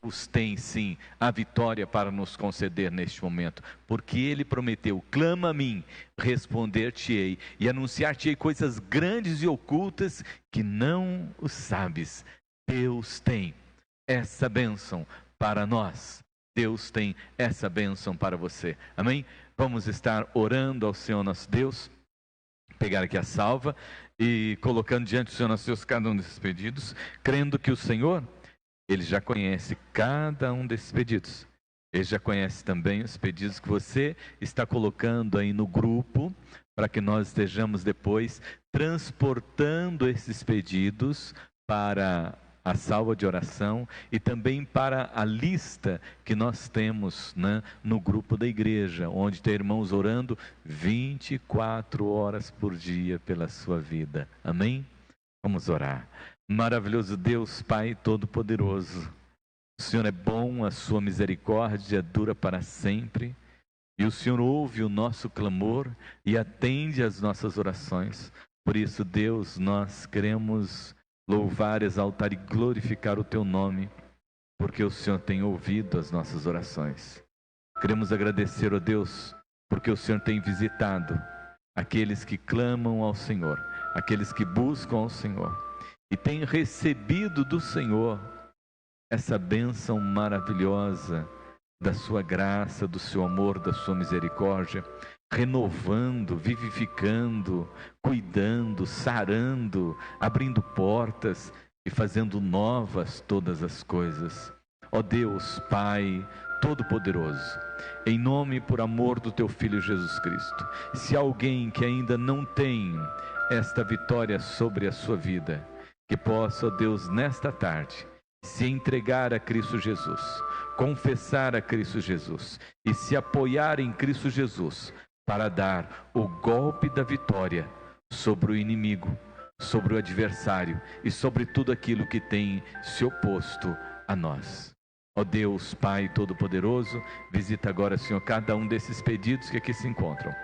S2: Deus tem sim a vitória para nos conceder neste momento, porque Ele prometeu: clama a mim, responder-te-ei e anunciar-te-ei coisas grandes e ocultas que não o sabes. Deus tem essa bênção para nós. Deus tem essa bênção para você. Amém? Vamos estar orando ao Senhor nosso Deus. Pegar aqui a salva e colocando diante do Senhor nosso Deus cada um desses pedidos, crendo que o Senhor, Ele já conhece cada um desses pedidos. Ele já conhece também os pedidos que você está colocando aí no grupo, para que nós estejamos depois transportando esses pedidos para a salva de oração e também para a lista que nós temos, né, no grupo da igreja, onde tem irmãos orando 24 horas por dia pela sua vida. Amém? Vamos orar. Maravilhoso Deus, Pai Todo-Poderoso, o Senhor é bom, a sua misericórdia dura para sempre, e o Senhor ouve o nosso clamor e atende às nossas orações. Por isso, Deus, nós queremos louvar, exaltar e glorificar o Teu nome, porque o Senhor tem ouvido as nossas orações. Queremos agradecer, ó Deus, porque o Senhor tem visitado aqueles que clamam ao Senhor, aqueles que buscam ao Senhor, e tem recebido do Senhor essa bênção maravilhosa da sua graça, do seu amor, da sua misericórdia, renovando, vivificando, cuidando, sarando, abrindo portas e fazendo novas todas as coisas. Ó Deus, Pai Todo-Poderoso, em nome e por amor do Teu Filho Jesus Cristo, se alguém que ainda não tem esta vitória sobre a sua vida, que possa, ó Deus, nesta tarde, se entregar a Cristo Jesus, confessar a Cristo Jesus e se apoiar em Cristo Jesus, para dar o golpe da vitória sobre o inimigo, sobre o adversário e sobre tudo aquilo que tem se oposto a nós. Ó Deus, Pai Todo-Poderoso, visita agora, Senhor, cada um desses pedidos que aqui se encontram.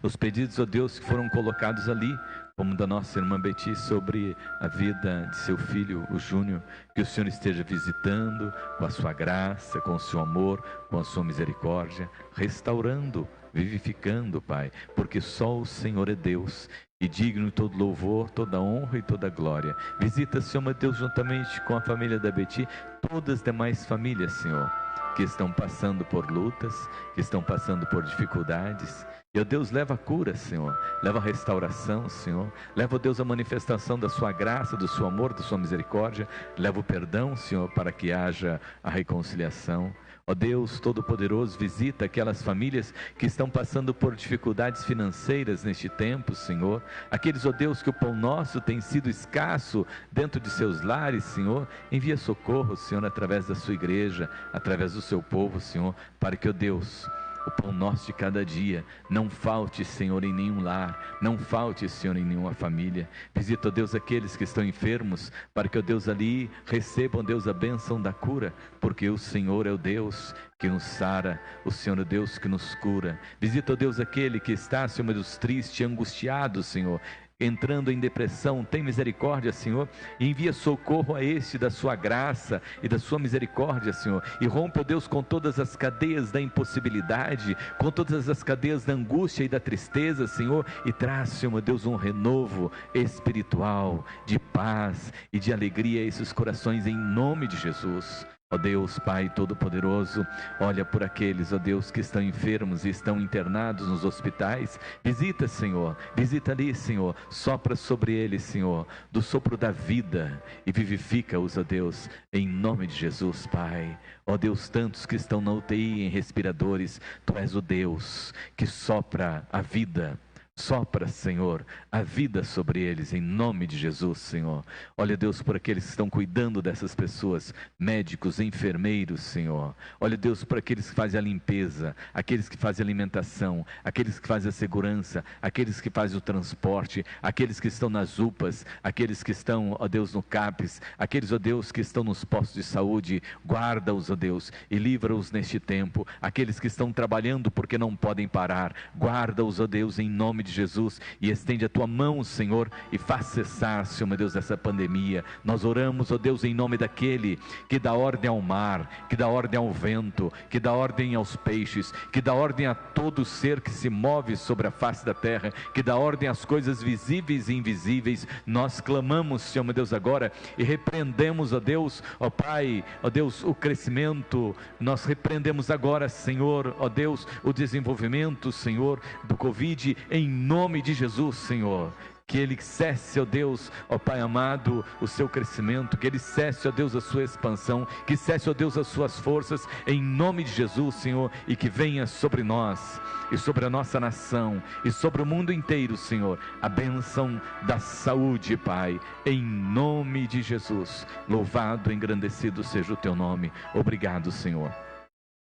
S2: Os pedidos, ó Deus, que foram colocados ali, como da nossa irmã Betty, sobre a vida de seu filho, o Júnior, que o Senhor esteja visitando com a sua graça, com o seu amor, com a sua misericórdia, restaurando, vivificando, Pai, porque só o Senhor é Deus e digno de todo louvor, toda honra e toda glória. Visita, Senhor, meu Deus, juntamente com a família da Betty, todas as demais famílias, Senhor, que estão passando por lutas, que estão passando por dificuldades. E, ó Deus, leva a cura, Senhor, leva a restauração, Senhor, leva, ó Deus, a manifestação da sua graça, do seu amor, da sua misericórdia, leva o perdão, Senhor, para que haja a reconciliação. Ó Deus Todo-Poderoso, visita aquelas famílias que estão passando por dificuldades financeiras neste tempo, Senhor. Aqueles, ó Deus, que o pão nosso tem sido escasso dentro de seus lares, Senhor. Envia socorro, Senhor, através da sua igreja, através do seu povo, Senhor, para que, ó Deus, o pão nosso de cada dia não falte, Senhor, em nenhum lar, não falte, Senhor, em nenhuma família. Visita, ó Deus, aqueles que estão enfermos, para que, ó Deus, ali recebam, Deus, a bênção da cura, porque o Senhor é o Deus que nos sara, o Senhor é o Deus que nos cura. Visita, ó Deus, aquele que está, Senhor, Deus, triste, angustiado, Senhor, entrando em depressão, tem misericórdia, Senhor, e envia socorro a este da sua graça e da sua misericórdia, Senhor, e rompe, ó Deus, com todas as cadeias da impossibilidade, com todas as cadeias da angústia e da tristeza, Senhor, e traz, Senhor, meu Deus, um renovo espiritual, de paz e de alegria a esses corações, em nome de Jesus. Ó Deus, Pai Todo-Poderoso, olha por aqueles, ó Deus, que estão enfermos e estão internados nos hospitais. Visita, Senhor, visita ali, Senhor, sopra sobre eles, Senhor, do sopro da vida e vivifica-os, ó Deus, em nome de Jesus, Pai. Ó Deus, tantos que estão na UTI em respiradores, Tu és o Deus que sopra a vida Sopra, Senhor, a vida sobre eles, em nome de Jesus, Senhor. Olha, Deus, por aqueles que estão cuidando dessas pessoas, médicos, enfermeiros, Senhor. Olha, Deus, por aqueles que fazem a limpeza, aqueles que fazem a alimentação, aqueles que fazem a segurança, aqueles que fazem o transporte, aqueles que estão nas UPAs, aqueles que estão, ó Deus, no CAPES, aqueles, ó Deus, que estão nos postos de saúde. Guarda-os, ó Deus, e livra-os neste tempo. Aqueles que estão trabalhando porque não podem parar, guarda-os, ó Deus, em nome de Jesus, e estende a tua mão, Senhor, e faz cessar, Senhor, meu Deus, essa pandemia. Nós oramos, ó Deus, em nome daquele que dá ordem ao mar, que dá ordem ao vento, que dá ordem aos peixes, que dá ordem a todo ser que se move sobre a face da terra, que dá ordem às coisas visíveis e invisíveis. Nós clamamos, Senhor, meu Deus, agora, e repreendemos, ó Deus, ó Pai, ó Deus, o crescimento. Nós repreendemos agora, Senhor, ó Deus, o desenvolvimento, Senhor, do Covid, em nome de Jesus, Senhor. Que ele cesse, ó Deus, ó Pai amado, o seu crescimento, que ele cesse, ó Deus, a sua expansão, que cesse, ó Deus, as suas forças, em nome de Jesus, Senhor, e que venha sobre nós, e sobre a nossa nação, e sobre o mundo inteiro, Senhor, a bênção da saúde, Pai, em nome de Jesus. Louvado, engrandecido seja o teu nome. Obrigado, Senhor.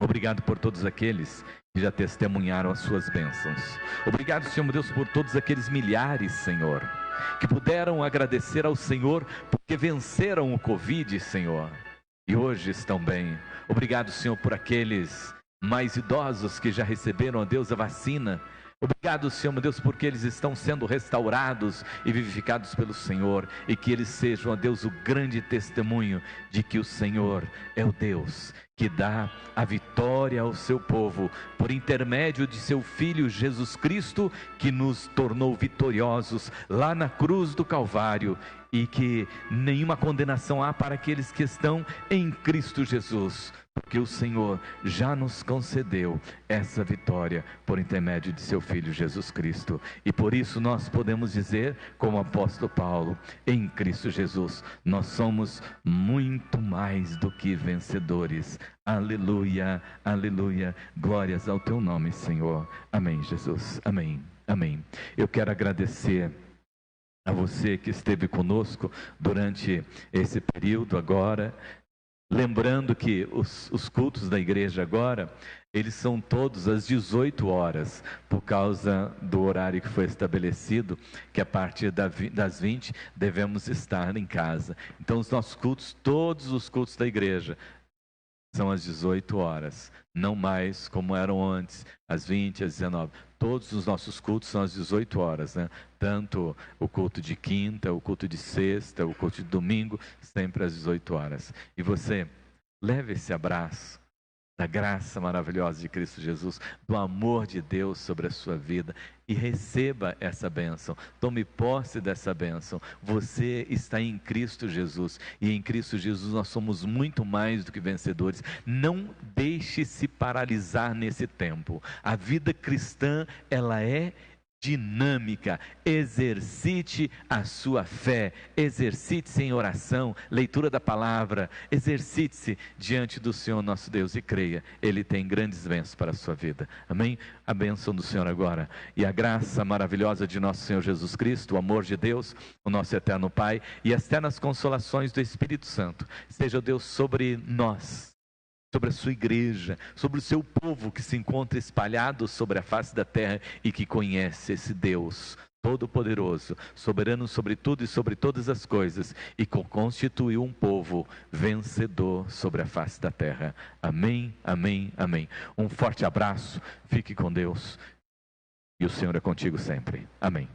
S2: Obrigado por todos aqueles que já testemunharam as suas bênçãos. Obrigado, Senhor meu Deus, por todos aqueles milhares, Senhor, que puderam agradecer ao Senhor porque venceram o Covid, Senhor, e hoje estão bem. Obrigado, Senhor, por aqueles mais idosos que já receberam, ó Deus, a vacina. Obrigado, Senhor, meu Deus, porque eles estão sendo restaurados e vivificados pelo Senhor, e que eles sejam, ó Deus, o grande testemunho de que o Senhor é o Deus que dá a vitória ao seu povo, por intermédio de seu Filho Jesus Cristo, que nos tornou vitoriosos lá na cruz do Calvário, e que nenhuma condenação há para aqueles que estão em Cristo Jesus, porque o Senhor já nos concedeu essa vitória por intermédio de seu Filho Jesus Cristo. E por isso nós podemos dizer, como o apóstolo Paulo, em Cristo Jesus nós somos muito mais do que vencedores. Aleluia, aleluia, glórias ao teu nome, Senhor. Amém, Jesus, amém, amém. Eu quero agradecer a você que esteve conosco durante esse período agora, lembrando que os cultos da igreja agora, eles são todos às 18 horas, por causa do horário que foi estabelecido, que a partir das 20 devemos estar em casa. Então os nossos cultos, todos os cultos da igreja, são às 18 horas, não mais como eram antes, às 20, às 19. Todos os nossos cultos são às 18 horas, né? Tanto o culto de quinta, o culto de sexta, o culto de domingo, sempre às 18 horas. E você, leve esse abraço da graça maravilhosa de Cristo Jesus, do amor de Deus sobre a sua vida, e receba essa bênção, tome posse dessa bênção. Você está em Cristo Jesus, e em Cristo Jesus nós somos muito mais do que vencedores. Não deixe se paralisar nesse tempo. A vida cristã, ela é dinâmica. Exercite a sua fé, exercite-se em oração, leitura da palavra, exercite-se diante do Senhor nosso Deus e creia, Ele tem grandes bênçãos para a sua vida. Amém? A bênção do Senhor agora, e a graça maravilhosa de nosso Senhor Jesus Cristo, o amor de Deus, o nosso eterno Pai, e as eternas consolações do Espírito Santo, seja Deus sobre nós, sobre a sua igreja, sobre o seu povo que se encontra espalhado sobre a face da terra e que conhece esse Deus Todo-Poderoso, soberano sobre tudo e sobre todas as coisas, e constituiu um povo vencedor sobre a face da terra. Amém, amém, amém. Um forte abraço, fique com Deus, e o Senhor é contigo sempre. Amém.